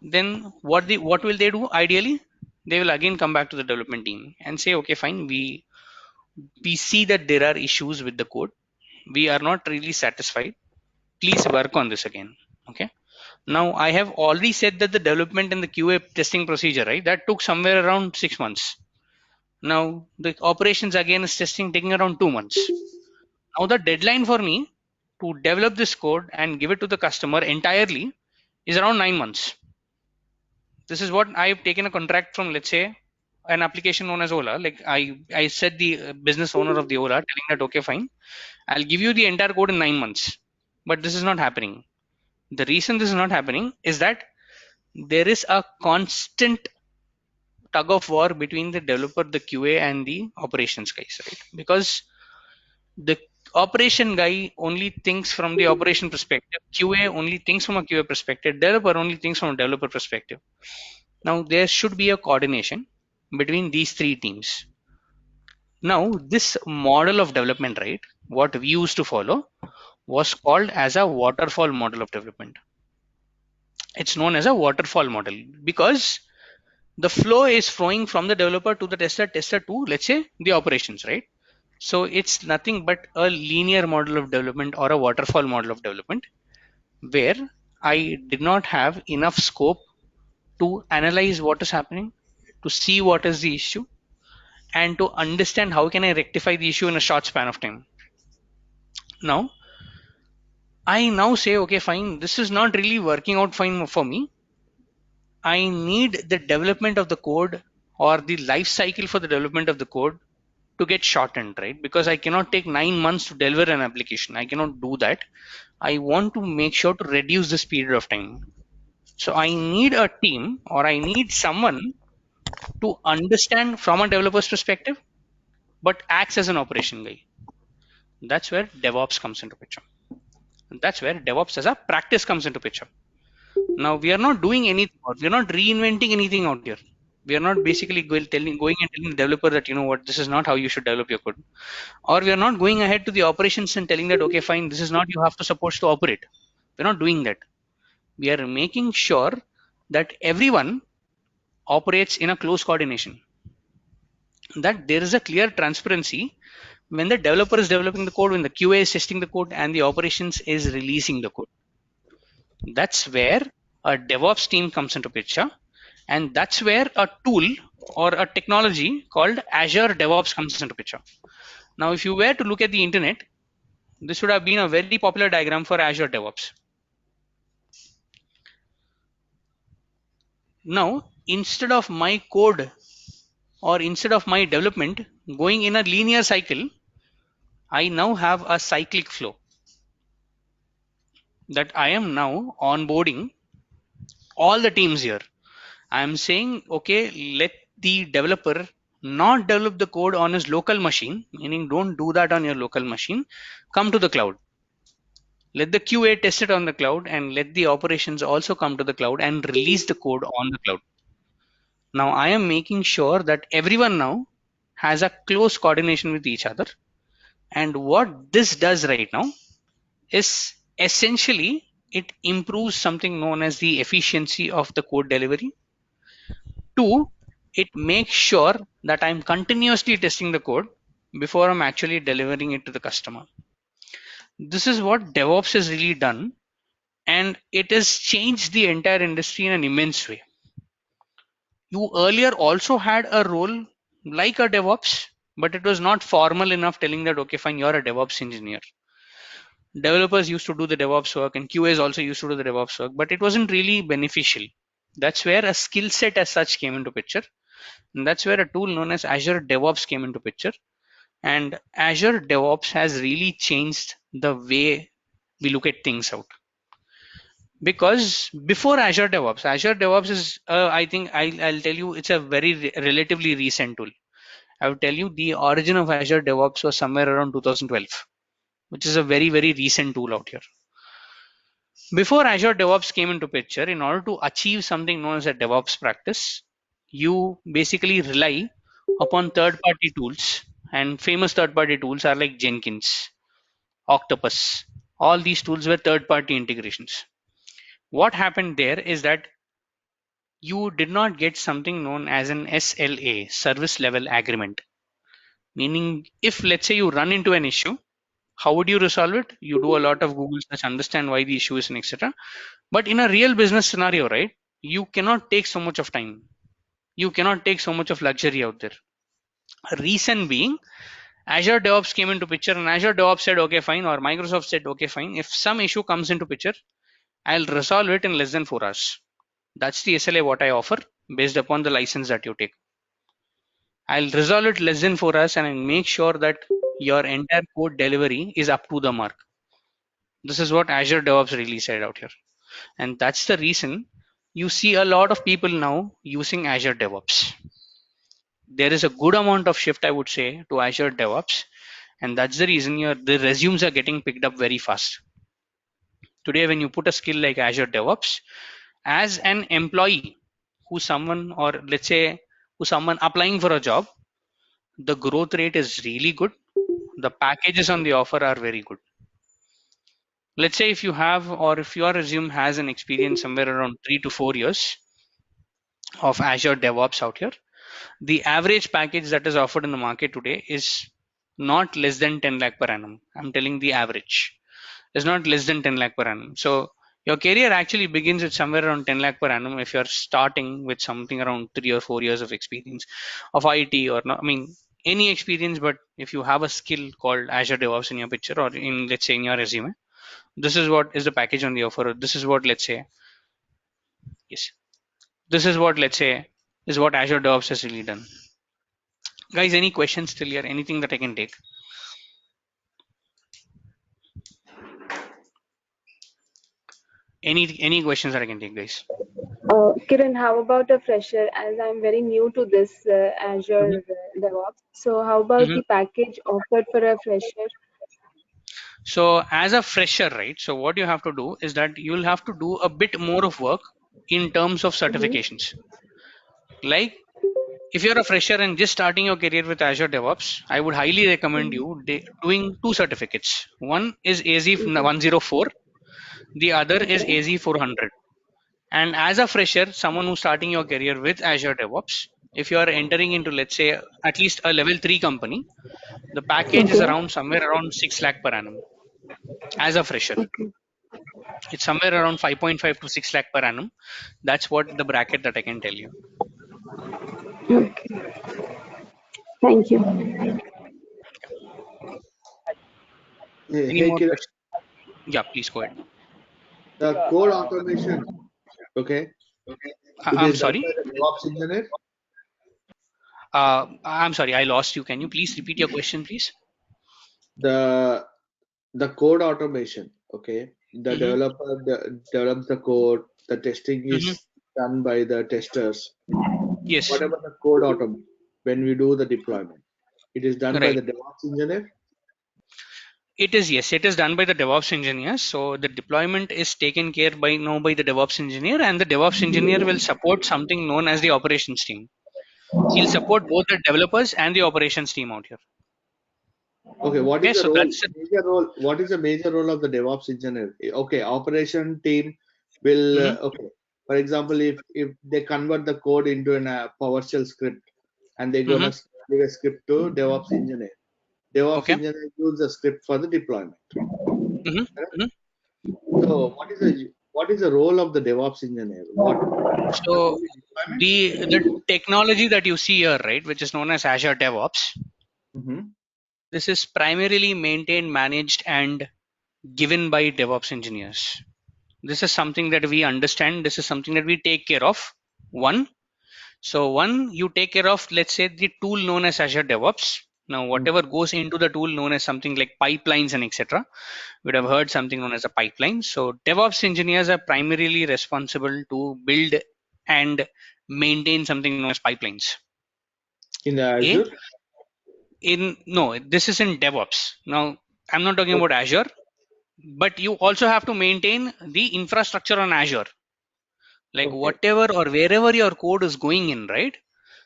then what will they do? Ideally, they will again come back to the development team and say, okay, fine, we see that there are issues with the code. We are not really satisfied. Please work on this again. Okay. Now I have already said that the development and the QA testing procedure, right, that took somewhere around 6 months. Now the operations again is testing taking around 2 months. Now the deadline for me to develop this code and give it to the customer entirely is around 9 months. This is what I've taken a contract from, let's say, an application known as Ola. Like, I said the business owner of the Ola, telling that, okay, fine, I'll give you the entire code in 9 months. But this is not happening. The reason this is not happening is that there is a constant tug of war between the developer, the QA, and the operations guys, right? Because the operation guy only thinks from the operation perspective, QA only thinks from a QA perspective, developer only thinks from a developer perspective. Now there should be a coordination between these three teams. Now this model of development, right, what we used to follow was called as a waterfall model of development. It's known as a waterfall model because the flow is flowing from the developer to the tester to, let's say, the operations, right? So it's nothing but a linear model of development or a waterfall model of development where I did not have enough scope to analyze what is happening, to see what is the issue, and to understand how can I rectify the issue in a short span of time. Now, I now say, okay, fine, this is not really working out fine for me. I need the development of the code or the life cycle for the development of the code to get shortened, right? Because I cannot take 9 months to deliver an application. I cannot do that. I want to make sure to reduce this period of time. So I need a team or I need someone to understand from a developer's perspective, but acts as an operation guy. That's where DevOps comes into picture. That's where DevOps as a practice comes into picture. Now we are not doing anything, or we are not reinventing anything out here. We are not basically going and telling the developer that, you know what, this is not how you should develop your code. Or we are not going ahead to the operations and telling that, okay, fine, this is not you have to supposed to operate. We're not doing that. We are making sure that everyone operates in a close coordination, that there is a clear transparency when the developer is developing the code, when the QA is testing the code, and the operations is releasing the code. That's where a DevOps team comes into picture, and that's where a tool or a technology called Azure DevOps comes into picture. Now, if you were to look at the internet, this would have been a very popular diagram for Azure DevOps. Now, instead of my code or instead of my development going in a linear cycle, I now have a cyclic flow that I am now onboarding all the teams here. I am saying, okay, let the developer not develop the code on his local machine, meaning don't do that on your local machine. Come to the cloud. Let the QA test it on the cloud and let the operations also come to the cloud and release the code on the cloud. Now I am making sure that everyone now has a close coordination with each other. And what this does right now is essentially it improves something known as the efficiency of the code delivery. Two, it makes sure that I'm continuously testing the code before I'm actually delivering it to the customer. This is what DevOps has really done, and it has changed the entire industry in an immense way. You earlier also had a role like a DevOps, but it was not formal enough telling that, okay, fine, you're a DevOps engineer. Developers used to do the DevOps work and QAs also used to do the DevOps work, but it wasn't really beneficial. That's where a skill set as such came into picture. And that's where a tool known as Azure DevOps came into picture. And Azure DevOps has really changed the way we look at things out. Because before Azure DevOps is, I think I'll tell you, it's a very relatively recent tool. I would tell you the origin of Azure DevOps was somewhere around 2012, which is a very, very recent tool out here. Before Azure DevOps came into picture, in order to achieve something known as a DevOps practice, you basically rely upon third-party tools, and famous third-party tools are like Jenkins, Octopus. All these tools were third-party integrations. What happened there is that you did not get something known as an SLA, service level agreement. Meaning, if let's say you run into an issue, how would you resolve it? You do a lot of Google search, understand why the issue is, and etc. But in a real business scenario, right, you cannot take so much of time. You cannot take so much of luxury out there. Reason being, Azure DevOps came into picture, and Azure DevOps said, okay, fine, or Microsoft said, okay, fine. If some issue comes into picture, I'll resolve it in less than 4 hours. That's the SLA what I offer based upon the license that you take. I'll resolve it less than 4 hours and I'll make sure that your entire code delivery is up to the mark. This is what Azure DevOps really said out here. And that's the reason you see a lot of people now using Azure DevOps. There is a good amount of shift, I would say, to Azure DevOps. And that's the reason the resumes are getting picked up very fast. Today, when you put a skill like Azure DevOps, as an employee who someone, or let's say who someone applying for a job, the growth rate is really good. The packages on the offer are very good. Let's say if you have, or if your resume has an experience somewhere around 3 to 4 years of Azure DevOps out here, the average package that is offered in the market today is not less than 10 lakh per annum. I'm telling the average is not less than 10 lakh per annum. So your career actually begins with somewhere around 10 lakh per annum if you're starting with something around 3 or 4 years of experience of IT or not. I mean, any experience, but if you have a skill called Azure DevOps in your picture or in, let's say, in your resume, this is what is the package on the offer. This is what, let's say, yes, this is what, let's say, is what Azure DevOps has really done. Guys, any questions still here? Anything that I can take? Any questions that I can take, guys? Kiran, how about a fresher? As I'm very new to this Mhm. Azure DevOps, so how about Mhm. the package offered for a fresher? So as a fresher, right? So what you have to do is that you'll have to do a bit more of work in terms of Mm-hmm. certifications. Like if you're a fresher and just starting your career with Azure DevOps, I would highly recommend you doing two certificates. One is AZ Mm-hmm. 104, the other is Okay. AZ 400. And as a fresher, someone who's starting your career with Azure DevOps, if you are entering into, let's say, at least a level 3 company, the package is Okay. around somewhere around 6 lakh per annum as a fresher. Okay. It's somewhere around 5.5 to 6 lakh per annum. That's what the bracket that I can tell you. Okay. Thank you. Hey, Any hey, more Kiran, questions? Yeah, please go ahead. the code automation, okay, it I'm is done sorry. by the DevOps engineer. I'm sorry, I lost you. Can you please repeat your question, please? The the code automation, okay, the Mm-hmm. developer develops the code. The testing Mm-hmm. is done by the testers. Yes, Whatever the code automation, when we do the deployment, it is done by right. the DevOps engineer. It is, yes, it is done by the DevOps engineer. So the deployment is taken care by now by the DevOps engineer, and the DevOps engineer will support something known as the operations team. He'll support both the developers and the operations team out here. Okay, what is Okay, the so role? that's it. Major role. What is the major role of the DevOps engineer? Okay, operation team will Mm-hmm. okay. For example, if they convert the code into a PowerShell script and they're Mm-hmm. gonna give a script to DevOps engineer. DevOps Okay. engineer use the script for the deployment. Mm-hmm. Correct? Mm-hmm. So what is the role of the DevOps engineer? What is So only deployment? the technology that you see here, right, which is known as Azure DevOps, Mm-hmm. this is primarily maintained, managed, and given by DevOps engineers. This is something that we understand. This is something that we take care of. One. So one, you take care of, let's say, the tool known as Azure DevOps. Now, whatever goes into the tool known as something like pipelines and etc. We'd have heard something known as a pipeline. So DevOps engineers are primarily responsible to build and maintain something known as pipelines. In the A Azure. in no, this is in DevOps. Now, I'm not talking about Okay. Azure, but you also have to maintain the infrastructure on Azure. Like Okay. whatever or wherever your code is going in, right?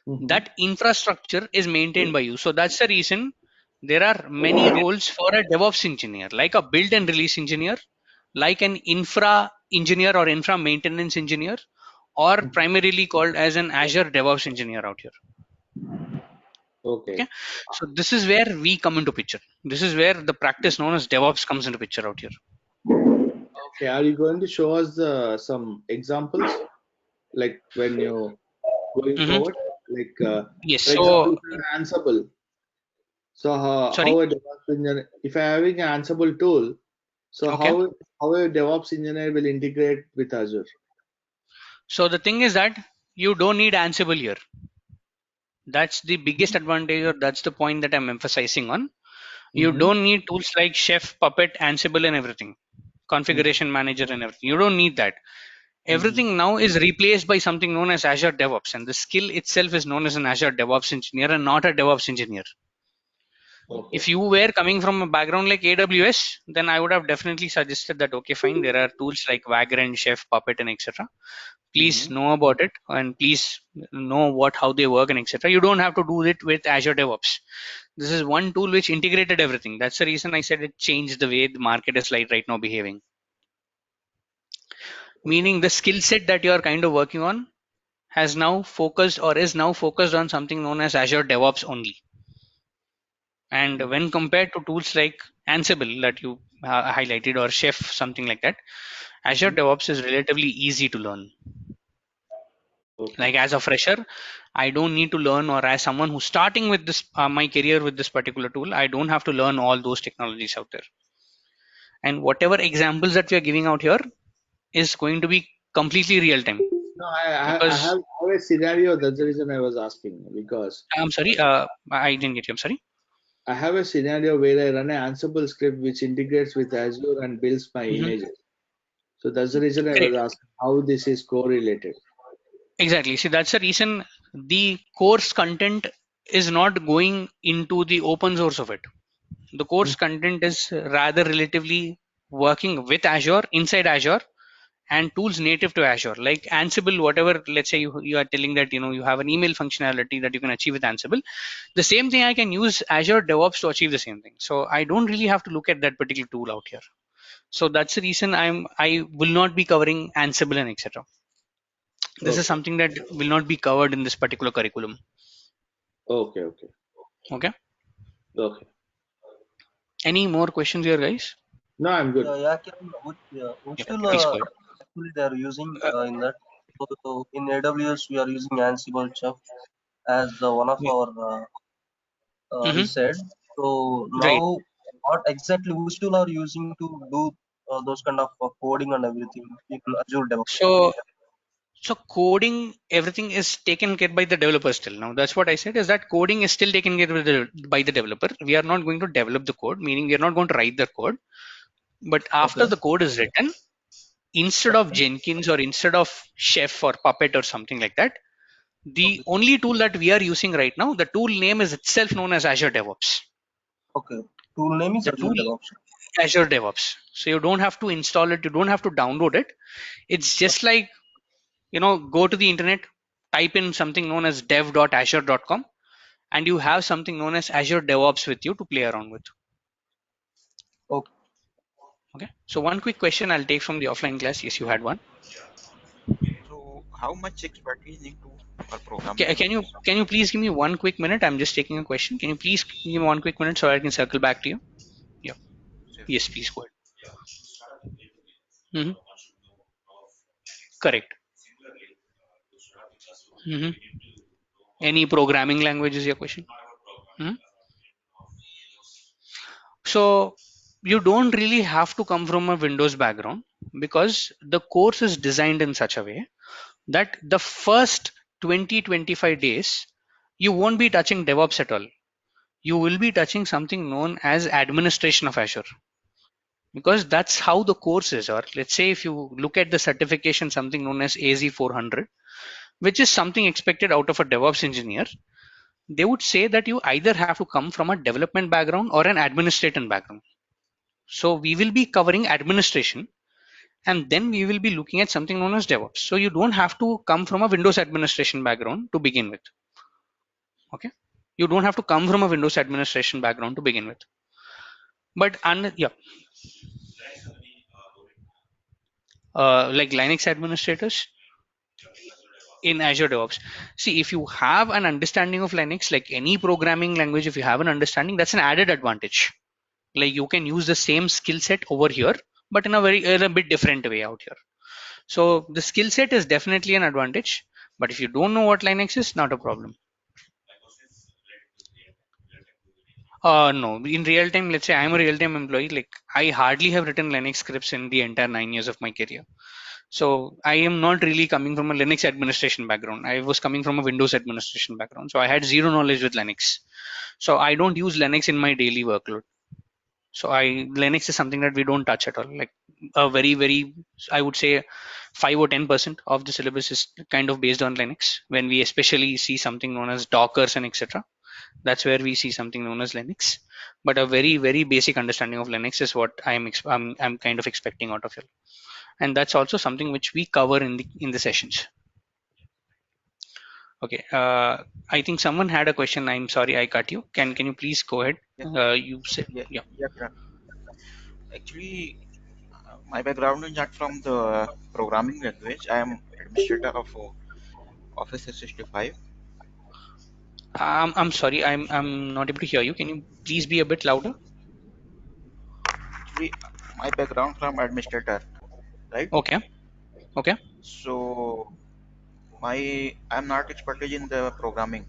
Mm-hmm. That infrastructure is maintained by you. So that's the reason there are many roles for a DevOps engineer, like a build and release engineer, like an infra engineer or infra maintenance engineer, or primarily called as an Azure DevOps engineer out here. Okay, Okay. so this is where we come into picture. This is where the practice known as DevOps comes into picture out here. Okay. Are you going to show us some examples, like when you going Hmm. forward? Like, Yes. for example, So if you're an Ansible, so how sorry. a DevOps engineer, if I'm having an Ansible tool, so Okay. how a DevOps engineer will integrate with Azure? So the thing is that you don't need Ansible here. That's the biggest advantage, or that's the point that I'm emphasizing on. You Mm-hmm. don't need tools like Chef, Puppet, Ansible, and everything, configuration manager, and everything. You don't need that. Mm-hmm. Everything now is replaced by something known as Azure DevOps, and the skill itself is known as an Azure DevOps engineer and not a DevOps engineer. Okay. If you were coming from a background like AWS, then I would have definitely suggested that okay, fine, there are tools like Vagrant, Chef, Puppet, and etc. Please Mm-hmm. know about it and please know what how they work and etc. You don't have to do it with Azure DevOps. This is one tool which integrated everything. That's the reason I said it changed the way the market is like right now behaving. Okay. Meaning the skill set that you are kind of working on has now focused or is now focused on something known as Azure DevOps only. And when compared to tools like Ansible that you highlighted, or Chef, something like that, Azure DevOps is relatively easy to learn. Okay. Like as a fresher, I don't need to learn, or as someone who's starting with this my career with this particular tool, I don't have to learn all those technologies out there. And whatever examples that we are giving out here is going to be completely real time. No, I Because have a scenario. That's the reason I was asking, because I'm sorry, I didn't get you. I'm sorry. I have a scenario where I run an Ansible script which integrates with Azure and builds my Mhm. images. So that's the reason I was Correct. asking how this is correlated. Exactly. See, that's the reason the course content is not going into the open source of it. The course content is rather relatively working with Azure, inside Azure, and tools native to Azure, like Ansible. Whatever, let's say you are telling that you have an email functionality that you can achieve with Ansible. The same thing I can use Azure DevOps to achieve the same thing. So I don't really have to look at that particular tool out here. So that's the reason I will not be covering Ansible and etc. This is Okay. something that will not be covered in this particular curriculum. Okay. Okay. Okay. Okay. Any more questions here, guys? No, I'm good. Yeah, which Yeah, tool please go ahead. actually they are using in that? So in AWS, we are using Ansible Chef as one of Yeah. our, he Mhm. said. So Right. now, what exactly, which tool are using to do those kind of coding and everything in Azure DevOps? So coding, everything is taken care by the developer still. Now that's what I said, is that coding is still taken care by the developer. We are not going to develop the code, meaning we are not going to write the code. But after Okay. the code is written, instead of Jenkins or instead of Chef or Puppet or something like that, the Okay. only tool that we are using right now, the tool name is itself known as Azure DevOps. Okay. Tool name is The Azure tool DevOps. Azure DevOps. So you don't have to install it, you don't have to download it. It's just like, go to the internet, type in something known as dev.azure.com, and you have something known as Azure DevOps with you to play around with. Okay. Okay. So one quick question I'll take from the offline class. Yes, you had one. So how much expertise into for programming Can you please give me 1 quick minute? I'm just taking a question. Can you please give me 1 quick minute so I can circle back to you? Yeah. language? Yes, please go ahead. Hmm. Correct. Hmm. Any programming language is your question? Hmm. So you don't really have to come from a Windows background, because the course is designed in such a way that the first 20-25 days you won't be touching DevOps at all. You will be touching something known as administration of Azure, because that's how the course is. Or let's say if you look at the certification, something known as AZ400, which is something expected out of a DevOps engineer, they would say that you either have to come from a development background or an administrative background. So we will be covering administration, and then we will be looking at something known as DevOps. So you don't have to come from a Windows administration background to begin with. Okay. You don't have to come from a Windows administration background to begin with. But yeah, like Linux administrators in Azure DevOps. See, if you have an understanding of Linux, like any programming language, if you have an understanding, that's an added advantage. Like you can use the same skill set over here, but in a bit different way out here. So the skill set is definitely an advantage. But if you don't know what Linux is, not a problem. No, in real time, let's say I'm a real time employee. Like I hardly have written Linux scripts in the entire 9 years of my career. So I am not really coming from a Linux administration background. I was coming from a Windows administration background. So I had zero knowledge with Linux. So I don't use Linux in my daily workload. So Linux is something that we don't touch at all. Like a very, I would say 5 or 10% of the syllabus is kind of based on Linux. When we especially see something known as Dockers and etc., that's where we see something known as Linux. But a very basic understanding of Linux is what I'm kind of expecting out of you, and that's also something which we cover in the sessions. Okay. I think someone had a question. I'm sorry I cut you. Can you please go ahead? Yeah, You said, yeah, yeah. yeah. Correct. Actually, my background is not from the programming language. I am administrator of Office 365. I'm sorry, I'm not able to hear you. Can you please be a bit louder? Actually, my background from administrator, right? Okay. Okay. So I'm not expertise in the programming.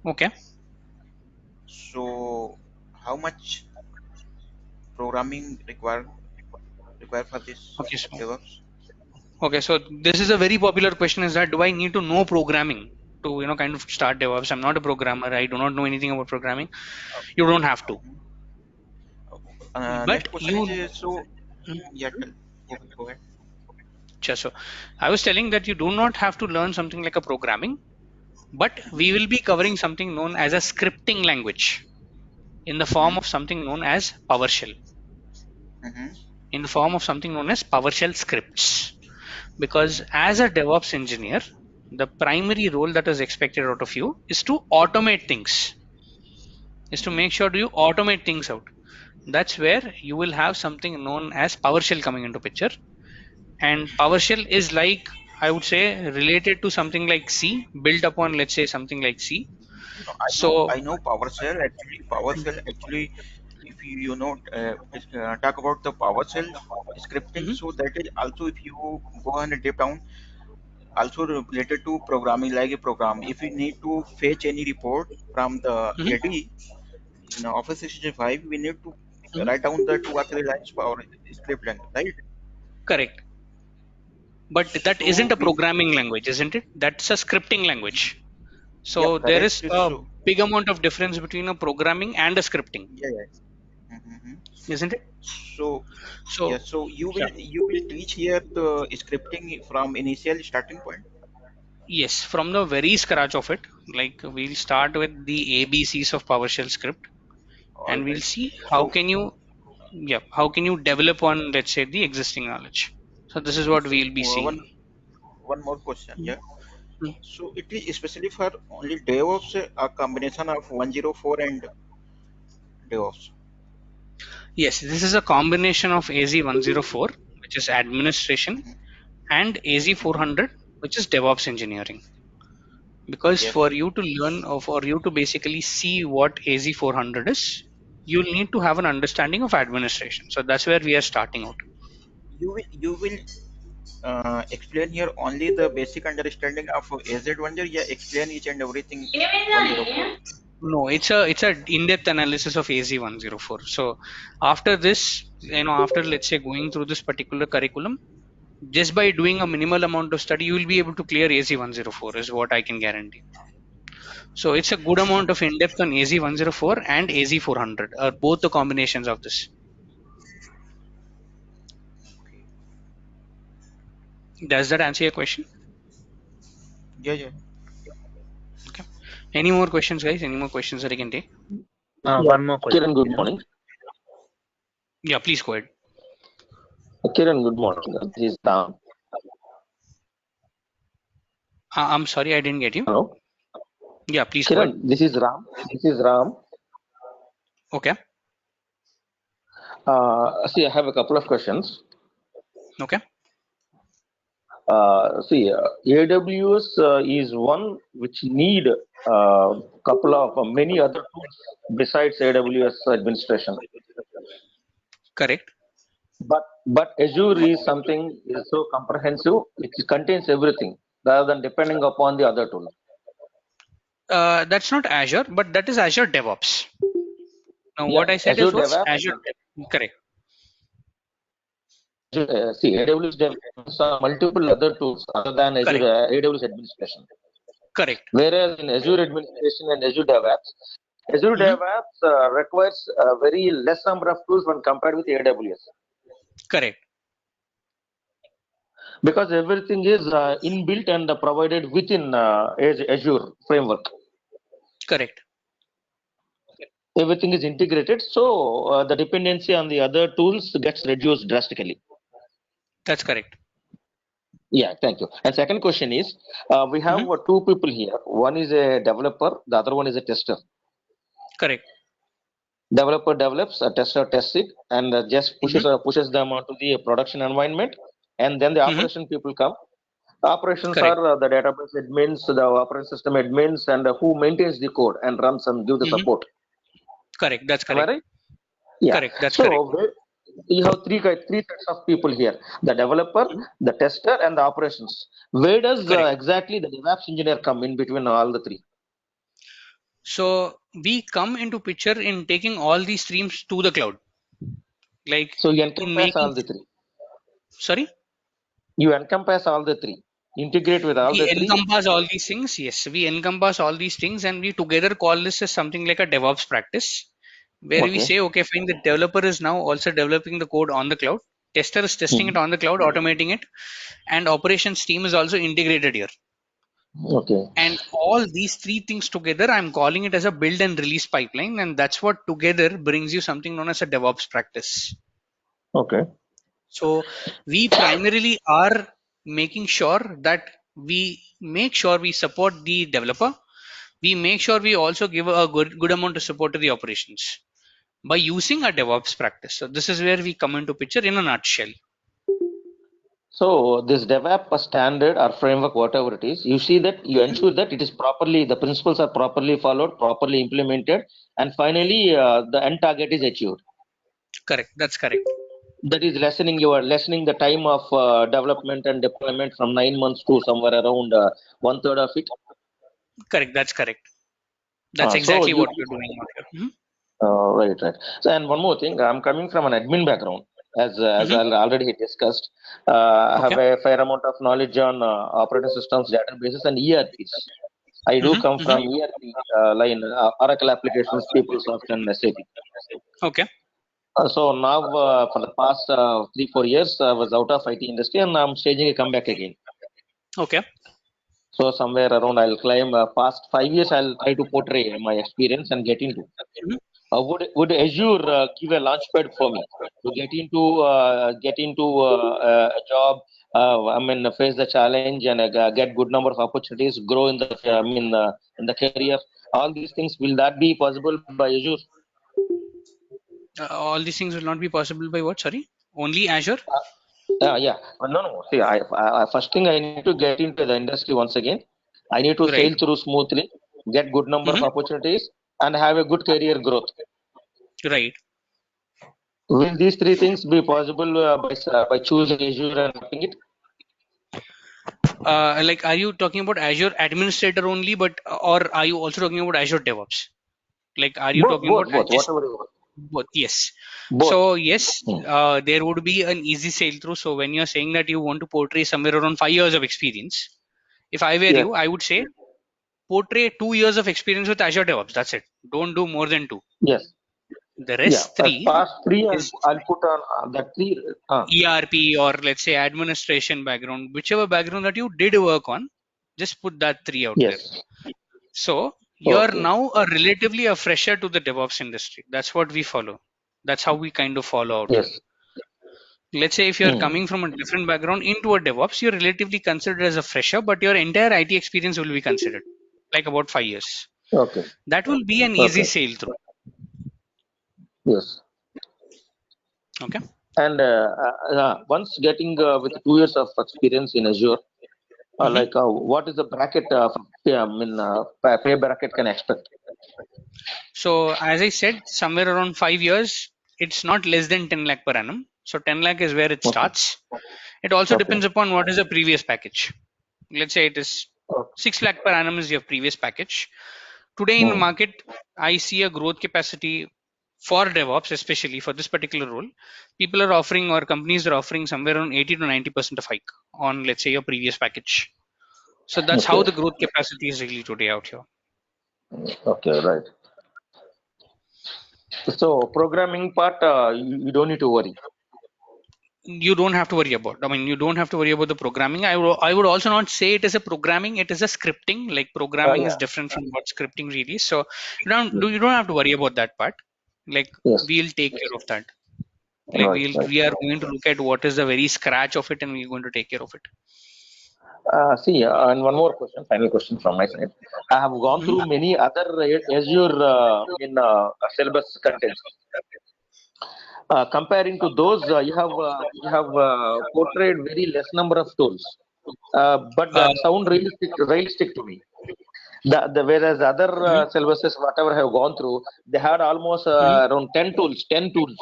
Okay. So how much programming require for this Okay. So DevOps? okay. So this is a very popular question: is that do I need to know programming to kind of start DevOps? I'm not a programmer. I do not know anything about programming. You don't have to, but Next question you. is so Hmm, yeah, go ahead. sure. So I was telling that you do not have to learn something like a programming, but we will be covering something known as a scripting language in the form Mm-hmm. of something known as PowerShell, Mm-hmm. in the form of something known as PowerShell scripts. Because as a DevOps engineer, the primary role that is expected out of you is to automate things, is to Mm-hmm. make sure do you automate things out. That's where you will have something known as PowerShell coming into picture. And PowerShell is like, I would say, related to something like C, built upon, let's say, something like C. No, So, I know PowerShell. Actually, PowerShell actually, if talk about the PowerShell scripting, mhm, so that is also if you go and deep down, also related to programming like a program. If you need to fetch any report from the mhm, AD in Office 365, we need to mhm, write down the 2 or 3 lines for script language, right? correct. But that isn't So a we programming language, isn't it? That's a scripting language. yeah, So there correct. is a So big amount of difference between a programming and a scripting, yeah, yeah. Mm-hmm. isn't it? So yeah, So, so yeah. you will teach here the scripting from initial starting point. Yes, from the very scratch of it, like we'll start with the ABCs of PowerShell script, All and we'll right. see how So can you, yeah, how can you develop on, let's say, the existing knowledge. So this is what so we'll be seeing. one more question. Yeah. Mm. So it is especially for only DevOps, a combination of 104 and DevOps. Yes, this is a combination of AZ104, which is administration, Mhm. and Mhm. AZ400, which is DevOps engineering. Because Yes. for you to learn or for you to basically see what AZ400 is, you'll need to have an understanding of administration. So that's where we are starting out. You will explain here only the basic understanding of AZ100. Yeah, explain each and everything 104. No, it's a in-depth analysis of AZ104. So after this, after let's say going through this particular curriculum, just by doing a minimal amount of study, you will be able to clear AZ104 is what I can guarantee. So it's a good amount of in-depth on AZ104 and AZ400, both the combinations of this. Okay. Does that answer your question? Yeah, yeah. Okay. Any more questions, guys? Any more questions that I can take? Yeah, One more Kiran, good question. morning. Yeah, please go ahead. Kiran, good morning. This is Ram. I'm sorry, I didn't get you. Hello. Yeah, please go ahead. Kiran, this is Ram. This is Ram. Okay. See, I have a couple of questions. Okay. AWS is one which need couple of many other tools besides AWS administration. Correct. But Azure is something is so comprehensive, it contains everything rather than depending upon the other tool. That's not Azure, but that is Azure DevOps. Now, Yeah, what I said Azure was DevOps. Azure. Correct. See, AWS DevOps are multiple other tools other than Azure Correct. AWS administration. Correct. Whereas in Azure administration and Azure DevOps requires a very less number of tools when compared with AWS, Correct. because everything is inbuilt and provided within Azure framework. Correct. Everything is integrated, so the dependency on the other tools gets reduced drastically. That's correct. Yeah, thank you. And second question is, we have Mhm. two people here. One is a developer, the other one is a tester. Correct. Developer develops, a tester tests it, and just pushes them onto the production environment, and then the Mhm. operation people come. Operations Correct. are the database admins, the operating system admins, and who maintains the code and runs and give the Mhm. support. Correct. That's Am I correct. right? Yeah. Correct. That's So correct. you have three sets of people here: the developer, Mhm. the tester, and the operations. Where does Correct. exactly the DevOps engineer come in between all the three? So we come into picture in taking all these streams to the cloud, like So you in encompass making. all the three. Sorry. You encompass all the three. Integrate with all We the three. encompass all these things. Yes, we encompass all these things, and we together call this as something like a DevOps practice, where we Okay. say, okay, fine, the developer is now also developing the code on the cloud, tester is testing it Mhm. on the cloud, automating it, and operations team is also integrated here. Okay. And all these three things together, I'm calling it as a build and release pipeline, and that's what together brings you something known as a DevOps practice. Okay. So we primarily are making sure that we make sure we support the developer. We make sure we also give a good amount of support to the operations by using a DevOps practice. So this is where we come into picture in a nutshell. So this DevOps standard or framework, whatever it is, you see that you Mhm. ensure that it is properly, the principles are properly followed, properly implemented, and finally the end target is achieved. Correct. That's correct. That is lessening the time of development and deployment from 9 months to somewhere around one third of it. Correct. That's correct. That's So exactly you what we're doing out here. Mhm. right. So and one more thing, I'm coming from an admin background, as Mhm. I already discussed. I have Okay. a fair amount of knowledge on operating systems, databases, and ERPs. I do Mhm. come Mhm. from ERP line, Oracle applications, PeopleSoft, and SAP. Okay. So now, for the past 3 4 years, I was out of IT industry, and I'm staging a comeback again. Okay. So somewhere around, I'll claim past 5 years, I'll try to portray my experience and get into. Mhm. Would Azure give a launchpad for me to get into a job? I mean, face the challenge and get good number of opportunities, grow in the in the career. All these things, will that be possible by Azure? All these things will not be possible by what? Sorry. Only Azure. Yeah. No. See, first thing I need to get into the industry once again. I need to Right. sail through smoothly, get good number of Mhm. opportunities, and have a good career growth. Right. Will these three things be possible by choosing Azure and mapping it? Like, are you talking about Azure Administrator only, but or are you also talking about Azure DevOps? Like, are you Both, talking about both, both, just whatever you want. both? Yes. Both. So yes, Hmm. there would be an easy sail through. So when you're saying that you want to portray somewhere around 5 years of experience, if I were Yes, you, I would say portray 2 years of experience with Azure DevOps. That's it. Don't do more than two. yes, The yeah. rest As three past three, is I'll put on that three. ERP or let's say administration background, whichever background that you did work on, just put that three out there. Yes. So you're Okay. now a relatively a fresher to the DevOps industry. That's what we follow. That's how we kind of follow out here. Yes. Let's say if you're Hmm. coming from a different background into a DevOps, you're relatively considered as a fresher, but your entire IT experience will be considered like about 5 years. Okay. That will be an easy Okay. sail through. Yes. Okay. And once getting with 2 years of experience in Azure, Mhm. what is the bracket? Pay bracket can expect. So as I said, somewhere around 5 years, it's not less than 10 lakh per annum. So 10 lakh is where it Okay. starts. It also Okay. depends upon what is the previous package. Let's say it is Okay. 6 lakh per annum is your previous package. Today in the Hmm. market, I see a growth capacity for DevOps, especially for this particular role. People are offering or companies are offering somewhere around 80 to 90% of hike on, let's say, your previous package. So that's how Okay. the growth capacity is really today out here. Okay. Right. So programming part, you don't need to worry. You don't have to worry about. I mean, you don't have to worry about the programming. I would also not say it is a programming. It is a scripting. Like programming is Yeah. different from what scripting really is. So you don't have to worry about that part. Like Yes. we'll take care of that. Like Right. Right. we are going to look at what is the very scratch of it, and we're going to take care of it. See, and one more question, final question from my side. I have gone Mhm. through many other Azure syllabus contents. Comparing to those, you have portrayed very less number of tools. but that sound realistic to me. Whereas other syllabuses, whatever I have gone through, they had almost around 10 tools, 10 tools.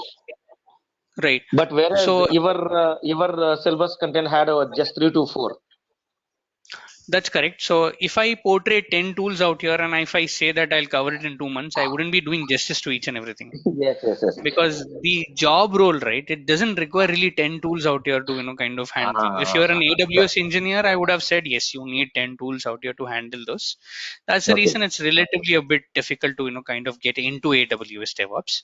Right. But whereas So your syllabus content had just 3 to 4. that's correct. So if I portray 10 tools out here and if I say that I'll cover it in 2 months, I wouldn't be doing justice to each and everything. Yes. Because the job role, right, it doesn't require really 10 tools out here to kind of handle. If you're an AWS engineer, I would have said yes, you need 10 tools out here to handle those. That's the Okay. reason it's relatively a bit difficult to kind of get into AWS DevOps.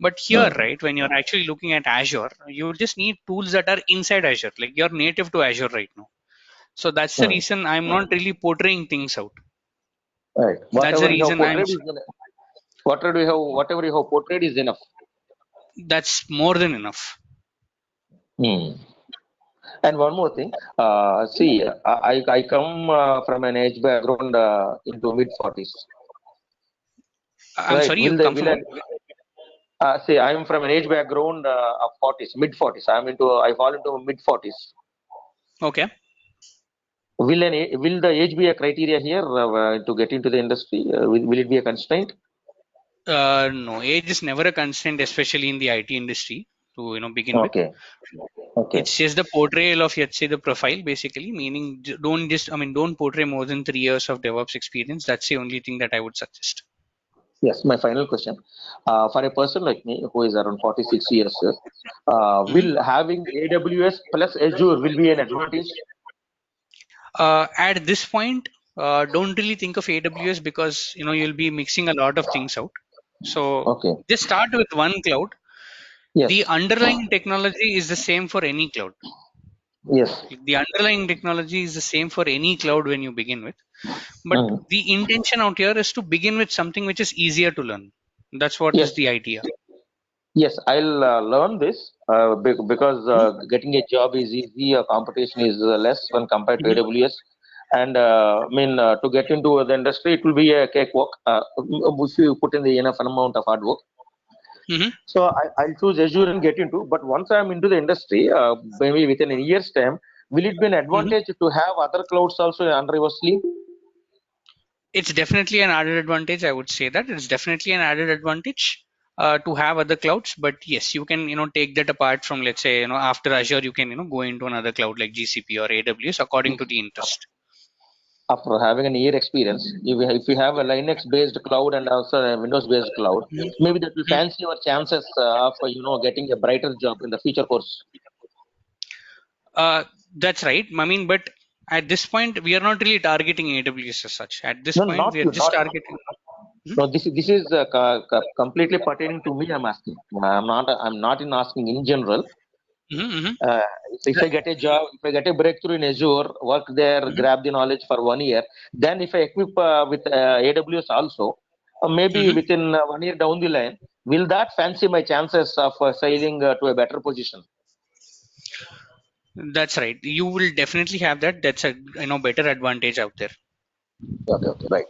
But here, right, when you're actually looking at Azure, you just need tools that are inside Azure, like you're native to Azure right now. So that's the reason I'm not really portraying things out. Right. That's the Whatever you have reason I'm. portrayed is enough. Whatever you have portrayed is enough. That's more than enough. And one more thing, see, I come from an age background into mid 40s. I'm Right. sorry, you come from. See, I'm from an age background of 40s, mid 40s. I fall into mid 40s. Okay. Will the age be a criteria here to get into the industry? Will it be a constraint? No, age is never a constraint, especially in the IT industry. To begin with. Okay. It's just the portrayal of, let's say, the profile, basically, meaning don't portray more than 3 years of DevOps experience. That's the only thing that I would suggest. Yes, my final question. For a person like me who is around 46 years, will having AWS plus Azure will be an advantage? At this point, don't really think of AWS because you'll be mixing a lot of things out. So just start with one cloud. Yes. The underlying technology is the same for any cloud. Yes. The underlying technology is the same for any cloud when you begin with. But the intention out here is to begin with something which is easier to learn. That's what is the idea. Yes, I'll learn this because getting a job is easy, competition is less when compared to AWS. And to get into the industry, it will be a cakewalk if you put in the enough amount of hard work. So I'll choose Azure and get into. But once I'm into the industry, maybe within a year's time, will it be an advantage to have other clouds also under your sleeve? It's definitely an added advantage. I would say that it's definitely an added advantage to have other clouds. But yes, you can take that apart from, let's say, after Azure, you can go into another cloud like GCP or AWS according to the interest. After having a year experience, if you have a Linux-based cloud and also a Windows-based cloud, maybe that will fancy your chances of getting a brighter job in the future course. That's right. I mean, but at this point, we are not really targeting AWS as such. At this point, we are just targeting. No, this is completely pertaining to me. I'm asking. I'm not in asking in general. If I get a job, if I get a breakthrough in Azure, work there, grab the knowledge for 1 year, then if I equip with AWS also, maybe within 1 year down the line, will that fancy my chances of sailing to a better position? That's right. You will definitely have that. That's a better advantage out there. Okay, right.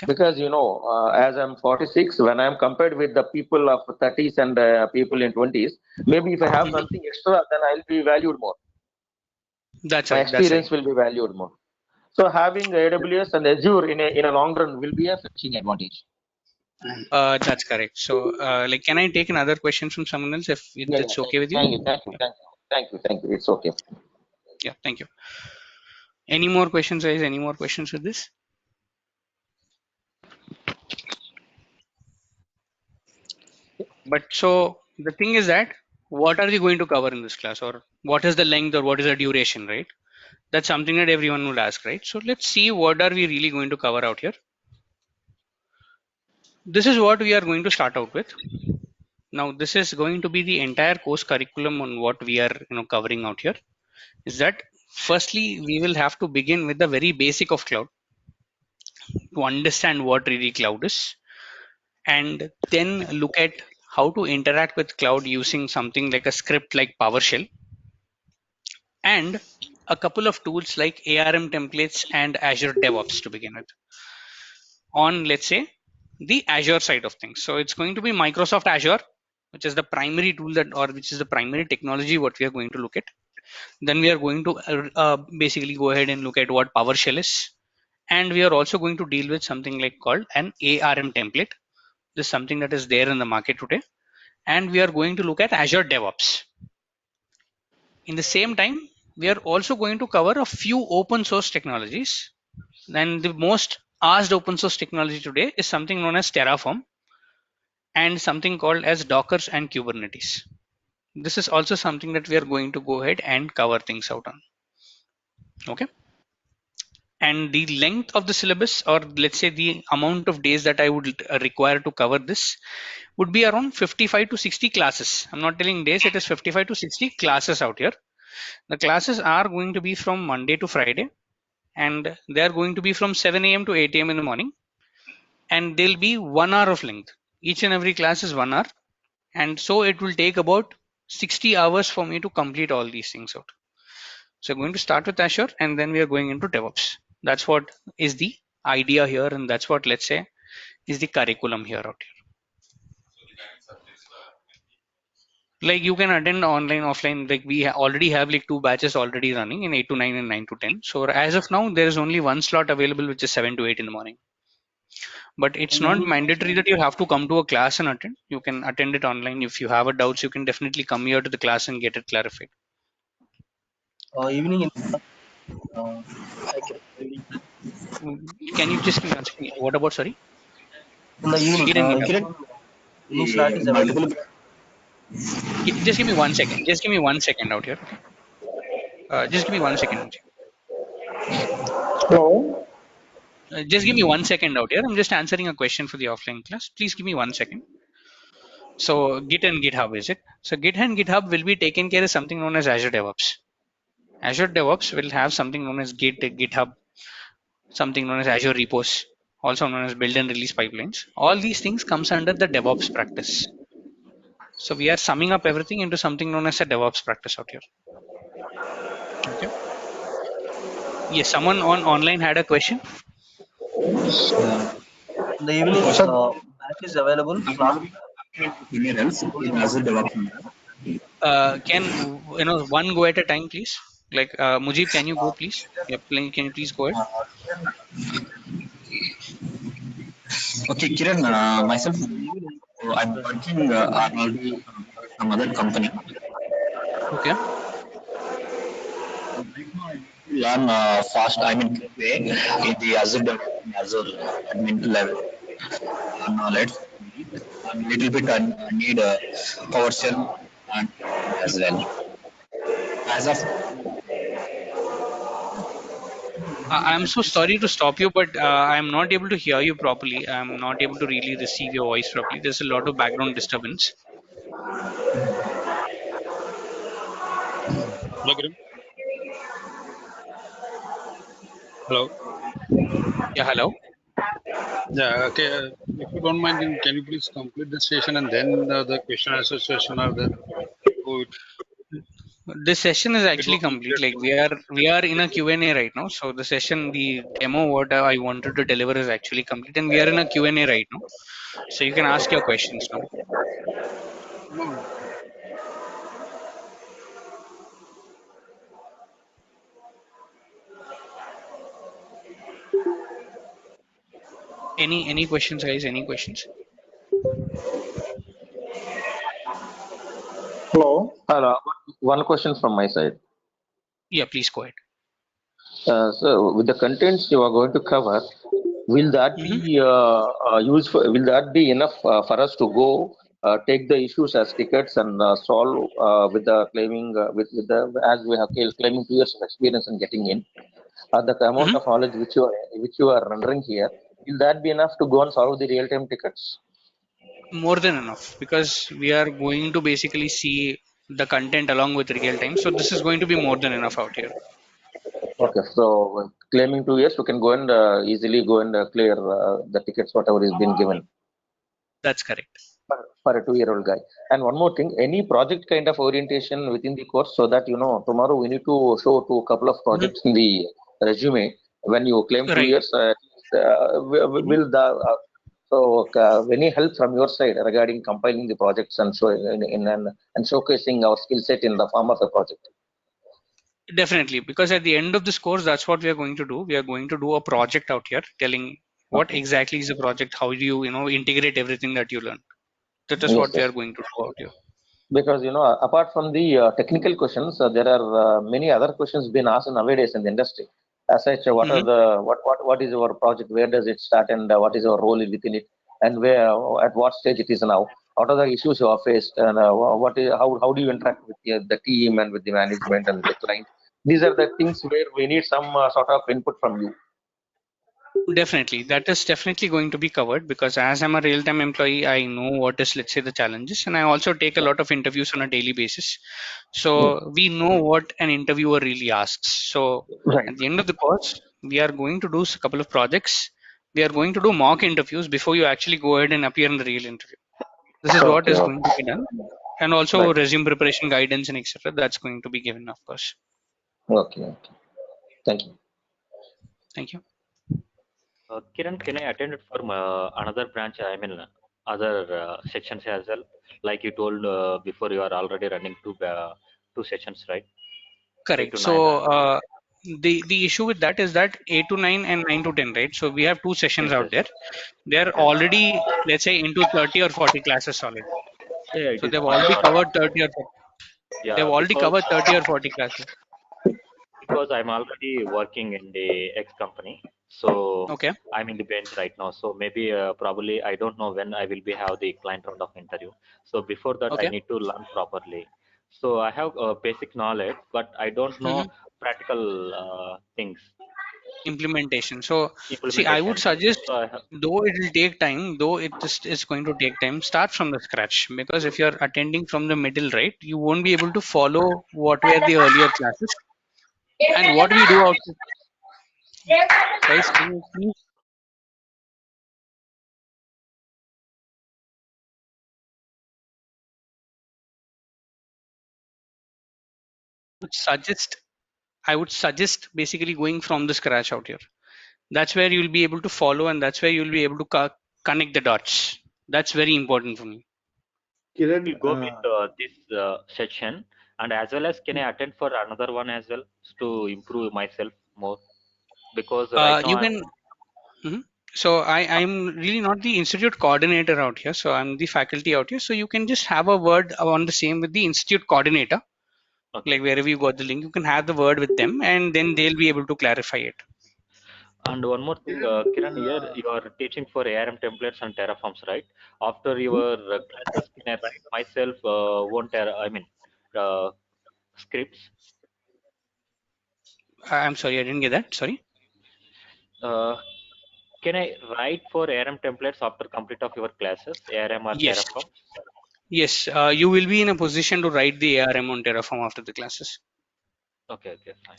Because as I'm 46, when I'm compared with the people of 30s and people in 20s, maybe if I have something extra, then I'll be valued more. That's my right. experience will be valued more. So having AWS and Azure in a long run will be a fetching advantage. That's correct. So, can I take another question from someone else if it's okay with you? Thank you. It's okay. Yeah, thank you. Any more questions, guys? Any more questions with this? But so the thing is that what are we going to cover in this class, or what is the length, or what is the duration, right? That's something that everyone would ask, right? So let's see what are we really going to cover out here. This is what we are going to start out with. Now, this is going to be the entire course curriculum on what we are covering out here. Is that firstly we will have to begin with the very basic of cloud to understand what really cloud is, and then look at how to interact with cloud using something like a script like PowerShell, and a couple of tools like ARM templates and Azure DevOps to begin with. On, let's say, the Azure side of things. So it's going to be Microsoft Azure, which is the primary tool which is the primary technology what we are going to look at. Then we are going to basically go ahead and look at what PowerShell is, and we are also going to deal with something like called an ARM template. This is something that is there in the market today, and we are going to look at Azure DevOps. In the same time, we are also going to cover a few open source technologies. And the most asked open source technology today is something known as Terraform and something called as Docker and Kubernetes. This is also something that we are going to go ahead and cover things out on. Okay. And the length of the syllabus, or let's say the amount of days that I would require to cover this, would be around 55 to 60 classes. I'm not telling days, it is 55 to 60 classes out here. The classes are going to be from Monday to Friday, and they are going to be from 7 a.m. to 8 a.m. in the morning, and they'll be 1 hour of length. Each and every class is 1 hour, and so it will take about 60 hours for me to complete all these things out. So I'm going to start with Azure, and then we are going into DevOps. That's what is the idea here, and that's what, let's say, is the curriculum here out here. Like you can attend online, offline. Like we already have like 2 batches already running in 8 to 9 and 9 to 10. So as of now, there is only one slot available, which is 7 to 8 in the morning. But it's not mandatory that you have to come to a class and attend. You can attend it online. If you have a doubts, you can definitely come here to the class and get it clarified. Evening. Can you just what about, sorry? In the evening. Evening slot is available. Just give me 1 second. Just give me 1 second out here. Just give me 1 second. Hello. Just give me 1 second out here. I'm just answering a question for the offline class. Please give me 1 second. So Git and GitHub, is it? So Git and GitHub will be taken care of something known as Azure DevOps. Azure DevOps will have something known as Git, GitHub, something known as Azure repos, also known as build and release pipelines. All these things comes under the DevOps practice. So we are summing up everything into something known as a DevOps practice out here. Okay. Yes, someone on online had a question. In the evening, batch is available. Can one go at a time, please? Like Mujib, can you go, please? Yep, can you please go ahead? Okay, Kiran, myself, I'm working already some other company. Okay. Learn fast, I mean, in the Azure admin level knowledge. And little bit I need PowerShell and as well. As of I'm so sorry to stop you, but I'm not able to hear you properly. I'm not able to really receive your voice properly. There's a lot of background disturbance. Hello. Yeah, hello. Yeah, okay. If you don't mind, then can you please complete the session and then the question answer session are there? This session is actually complete. Like we are in a Q&A right now. So the session, the demo what I wanted to deliver is actually complete, and we are in a Q&A right now. So you can ask your questions now. Any questions, guys? Any questions? hello. Hello. One question from my side. Yeah, please go ahead. So, with the contents you are going to cover, will that be useful? Will that be enough for us to go take the issues as tickets and solve with the claiming with the as we have claiming 2 years of experience in getting in? The amount of knowledge which you are rendering here, will that be enough to go and solve the real-time tickets? More than enough, because we are going to basically see the content along with real time. So this is going to be more than enough out here. Okay, so claiming 2 years, we can go and easily go and clear the tickets, whatever is been given. That's correct. For a 2-year-old guy. And one more thing, any project kind of orientation within the course, so that tomorrow we need to show to a couple of projects in the resume. When you claim 2 years, will the any help from your side regarding compiling the projects and showing and showcasing our skill set in the form of a project? Definitely, because at the end of this course, that's what we are going to do. We are going to do a project out here, telling what Okay. exactly is the project, how do you integrate everything that you learn. That is Yes, what we yes. are going to do out here. Because apart from the technical questions, there are many other questions being asked nowadays in the industry. As such, what are Hmm. the what is your project? Where does it start, and what is your role within it, and where at what stage it is now? What are the issues you have faced, and what is how do you interact with the team and with the management and with the client? These are the things where we need some sort of input from you. Definitely, that is definitely going to be covered because as I'm a real-time employee, I know what is, let's say, the challenges, and I also take a lot of interviews on a daily basis. Hmm. So we know what an interviewer really asks. So Right. at the end of the course, we are going to do a couple of projects. We are going to do mock interviews before you actually go ahead and appear in the real interview. This is what Okay. is Okay. going to be done, and also Right. resume preparation guidance and etc. That's going to be given, of course. Okay. Okay. Thank you. Thank you. Kiran, can I attend it from another branch? I mean, other sections as well. Like you told before, you are already running two sessions, right? 8 Correct. to 9 So and the issue with that is that 8 to 9 and 9 to 10, right? So we have two sessions yes, out yes, there. They're yes. already, let's say, into 30 or 40 classes already. Yeah, it So is they've fine already for me. covered 30 or 40. They've Yeah, already because covered 30 or 40 classes. I'm already working in the X company, so Okay. I'm in the bench right now. So maybe probably I don't know when I will be have the client round of interview. So before that, I Okay. need to learn properly. So I have basic knowledge, but I don't know Hmm. practical things, Implementation. So see, I would implementation. suggest, So I have, though it will take time, though it is going to take time, start from the scratch because if you're attending from the middle, right, you won't be able to follow what were the earlier classes and what we do out. Guys, can you please suggest I would suggest basically going from the scratch out here. That's where you'll be able to follow and that's where you'll be able to connect the dots. That's very important for me. Kiran, will go with this section, and as well as can I attend for another one as well to improve myself more, because right now You I'm can. Mhm. So I'm really not the institute coordinator out here. So I'm the faculty out here. So you can just have a word on the same with the institute coordinator. okay. Like wherever you got the link, you can have the word with them, and then they'll be able to clarify it. And one more thing, Kiran, Kiran, here you are teaching for ARM templates and Terraforms, right? After Mhm. your classes, can I write myself one I mean scripts? I'm sorry, I didn't get that. Sorry. Uh, can I write for ARM templates after complete of your classes, ARM or Yes. Terraform? Yes. You will be in a position to write the ARM on Terraform after the classes. Okay, okay, fine.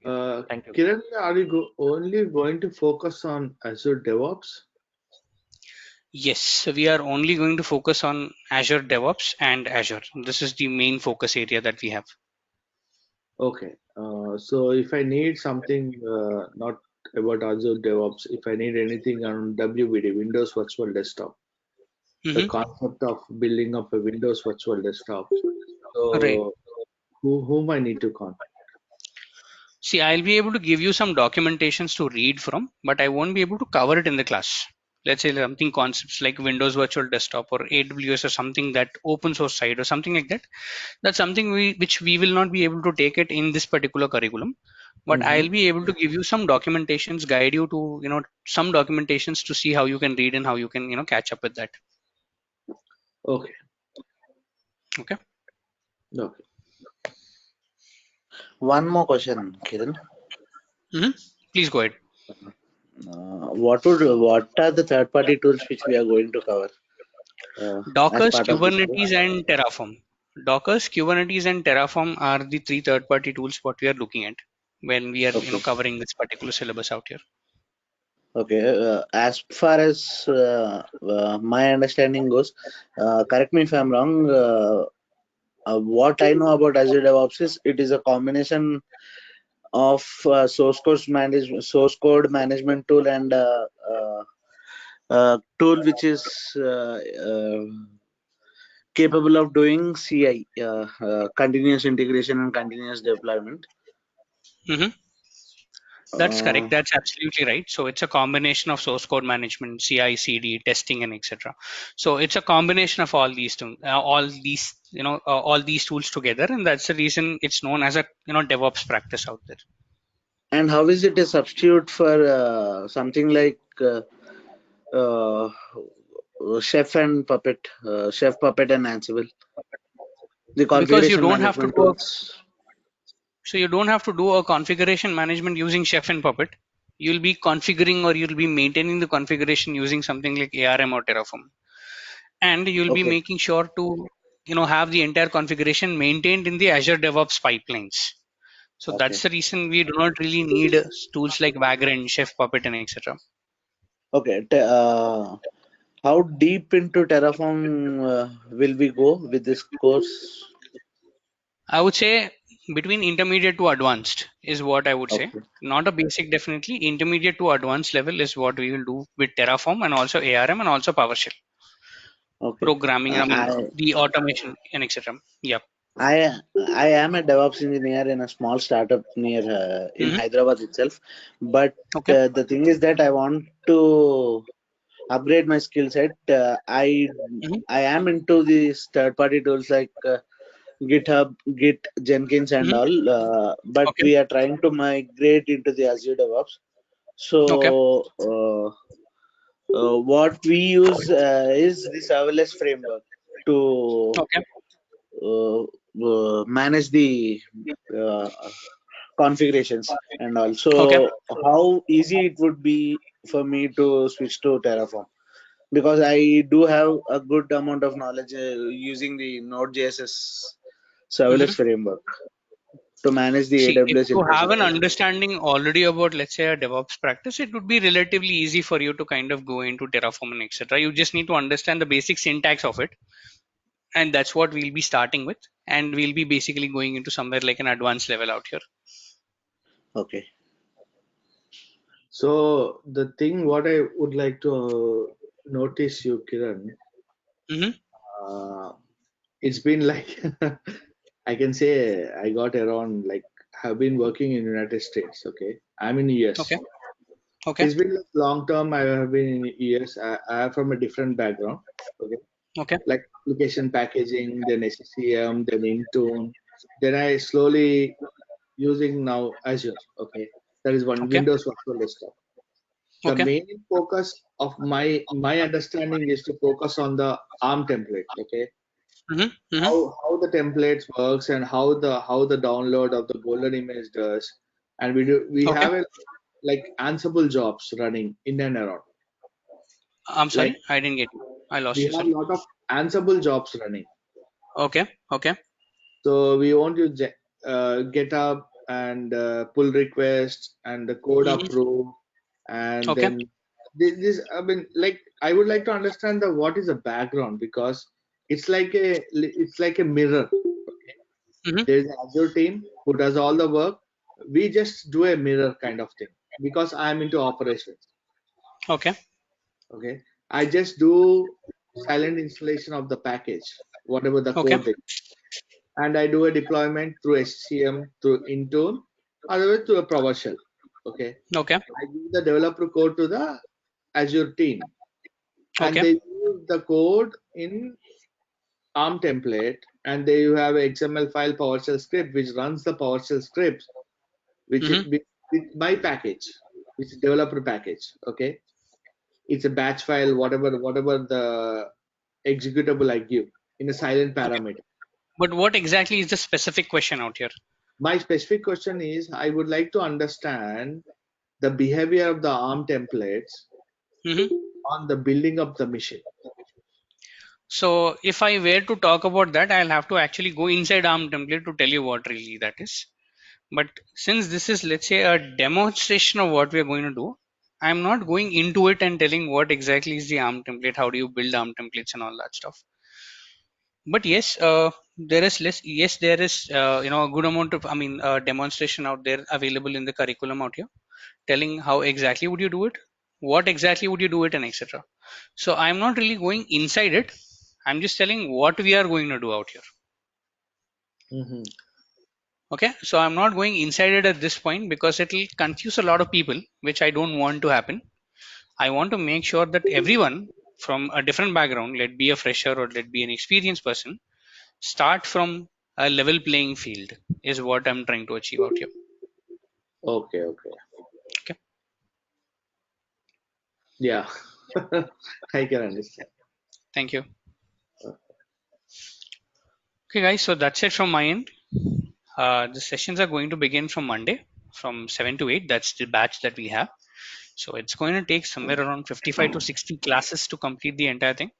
uh, Thank you. Kiran, are you only going to focus on Azure DevOps? Yes, so we are only going to focus on Azure DevOps and Azure. This is the main focus area that we have. Okay. So if I need something not about Azure DevOps, if I need anything on WVD, Windows Virtual Desktop, the Hmm. concept of building up a Windows Virtual Desktop. Right. So whom I need to contact? See, I'll be able to give you some documentations to read from, but I won't be able to cover it in the class. Let's say something concepts like Windows Virtual Desktop or AWS or something that open source side or something like that. That's something which we will not be able to take it in this particular curriculum. But Mm-hmm. I'll be able to give you some documentations, guide you to some documentations to see how you can read and how you can catch up with that. Okay. Okay. Okay. One more question, Kiran. Hmm. Please go ahead. What are the third-party tools which we are going to cover as Dockers, part of this course? Kubernetes, and Terraform. Dockers, Kubernetes, and Terraform are the three third-party tools what we are looking at when we are Okay. covering this particular syllabus out here. Okay. As far as my understanding goes, correct me if I'm wrong. What I know about Azure DevOps is it is a combination of source code management tool and tool which is capable of doing CI, continuous integration and continuous deployment. Hmm. That's Uh, correct. That's absolutely right. So it's a combination of source code management, CI, CD, testing, and etc. So it's a combination of all these tools together, and that's the reason it's known as a DevOps practice out there. and how is it a substitute for something like uh, Chef and Puppet, Chef, Puppet, and Ansible? The Because you configuration don't have to management do a tools. so you don't have to do a configuration management using Chef and Puppet. You'll be configuring or you'll be maintaining the configuration using something like ARM or Terraform, and you'll be Okay, making sure to have the entire configuration maintained in the Azure DevOps pipelines. So okay, that's the reason we do not really need tools like Vagrant, Chef, Puppet, and etc. okay. How deep into Terraform will we go with this course? I would say between intermediate to advanced is what I would say. Okay, Not a basic, definitely. Intermediate to advanced level is what we will do with Terraform and also ARM and also PowerShell okay. programming. I mean the automation and etc. Yeah. I I am a DevOps engineer in a small startup near in Hmm. Hyderabad itself, but Okay. the thing is that I want to upgrade my skill set. Hmm. I am into these third party tools like GitHub, Git, Jenkins, and Hmm. all. But Okay. we are trying to migrate into the Azure DevOps. Okay. So what we use is the serverless framework to Okay. manage the uh, configurations, and Okay. also how easy it would be for me to switch to Terraform, because I do have a good amount of knowledge using the Node.js Hmm. serverless framework to manage the See, if AWS you have an infrastructure. understanding already about, let's say, a DevOps practice, it would be relatively easy for you to kind of go into Terraform and etc. You just need to understand the basic syntax of it, and that's what we'll be starting with, and we'll be basically going into somewhere like an advanced level out here. Okay. So the thing what I would like to notice you, Kiran, Hmm. uh, it's been like I can say I got around like have been working in United States. Okay, I'm in US. Okay. Okay. It's been like long term. I have been in US. I am from a different background. Okay, Okay. like application packaging, then SCCM, then Intune. Then I slowly using now Azure. Okay, that is one Okay. Windows Virtual Desktop. The Okay. main focus of my understanding is to focus on the ARM templates. Okay, Hmm. Hmm. how the templates works and how the download of the golden image does, and we Okay. have a like Ansible jobs running in and around. I'm Like sorry, I didn't get you. I we lost you. have a Sorry. lot of Ansible jobs running. Okay. Okay. So we want to get up and pull request and the code Hmm. approve, and Okay. then this I mean like I would like to understand the what is the background, because it's like a mirror. Okay, Hmm. there is an Azure team who does all the work. We just do a mirror kind of thing because I'm into operations. Okay. Okay, I just do silent installation of the package, whatever the Okay. code they, and I do a deployment through SCM, through Intune, otherwise through a PowerShell. Okay, Okay. I give the developer code to the Azure team, and Okay. they use the code in ARM template, and they have a XML file PowerShell script which runs the PowerShell scripts, which Hmm. with my package, which is developer package. Okay, it's a batch file, whatever the executable I give in a silent Okay. parameter. But what exactly is the specific question out here? My specific question is I would like to understand the behavior of the ARM templates Hmm. on the building of the machine. So if I were to talk about that, I'll have to actually go inside ARM template to tell you what really that is. But since this is, let's say, a demonstration of what we're going to do, I'm not going into it and telling what exactly is the ARM template, how do you build ARM templates and all that stuff. But yes, there is less. Yes, there is, a good amount of, demonstration out there available in the curriculum out here, telling how exactly would you do it, what exactly would you do it, and etc. So I'm not really going inside it. I'm just telling what we are going to do out here. Mm-hmm. Okay, so I'm not going inside it at this point because it will confuse a lot of people, which I don't want to happen. I want to make sure that everyone from a different background, let be a fresher or let be an experienced person, start from a level playing field is what I'm trying to achieve out here. Okay. Okay. Yeah. I can understand. Thank you. Okay, guys, so that's it from my end. The sessions are going to begin from Monday from 7 to 8. That's the batch that we have. So it's going to take somewhere around 55 to 60 classes to complete the entire thing.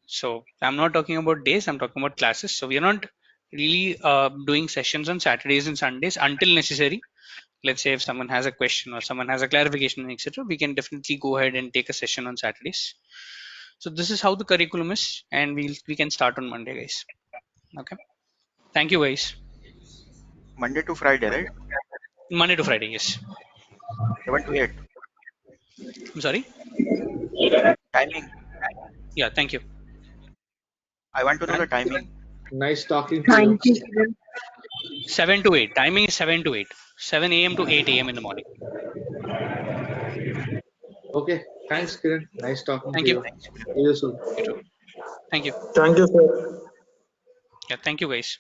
So I'm not talking about days, I'm talking about classes. So we are not really doing sessions on Saturdays and Sundays until necessary. Let's say if someone has a question or someone has a clarification, etc., we can definitely go ahead and take a session on Saturdays. So this is how the curriculum is, and we can start on Monday, guys. Okay. Thank you, guys. Monday to Friday, right? Monday to Friday, yes. 7 to 8. I'm sorry. Timing. Yeah, thank you. I want to know the timing. Nice talking to you. Thank you, Kiran. 7 to 8. Timing is 7 to 8. 7 a.m. to 8 a.m. in the morning. Okay. Thanks, Kiran. Nice talking Thank to you. you. See you soon. You too. Thank you. Thank you, sir. Yeah, thank you, guys.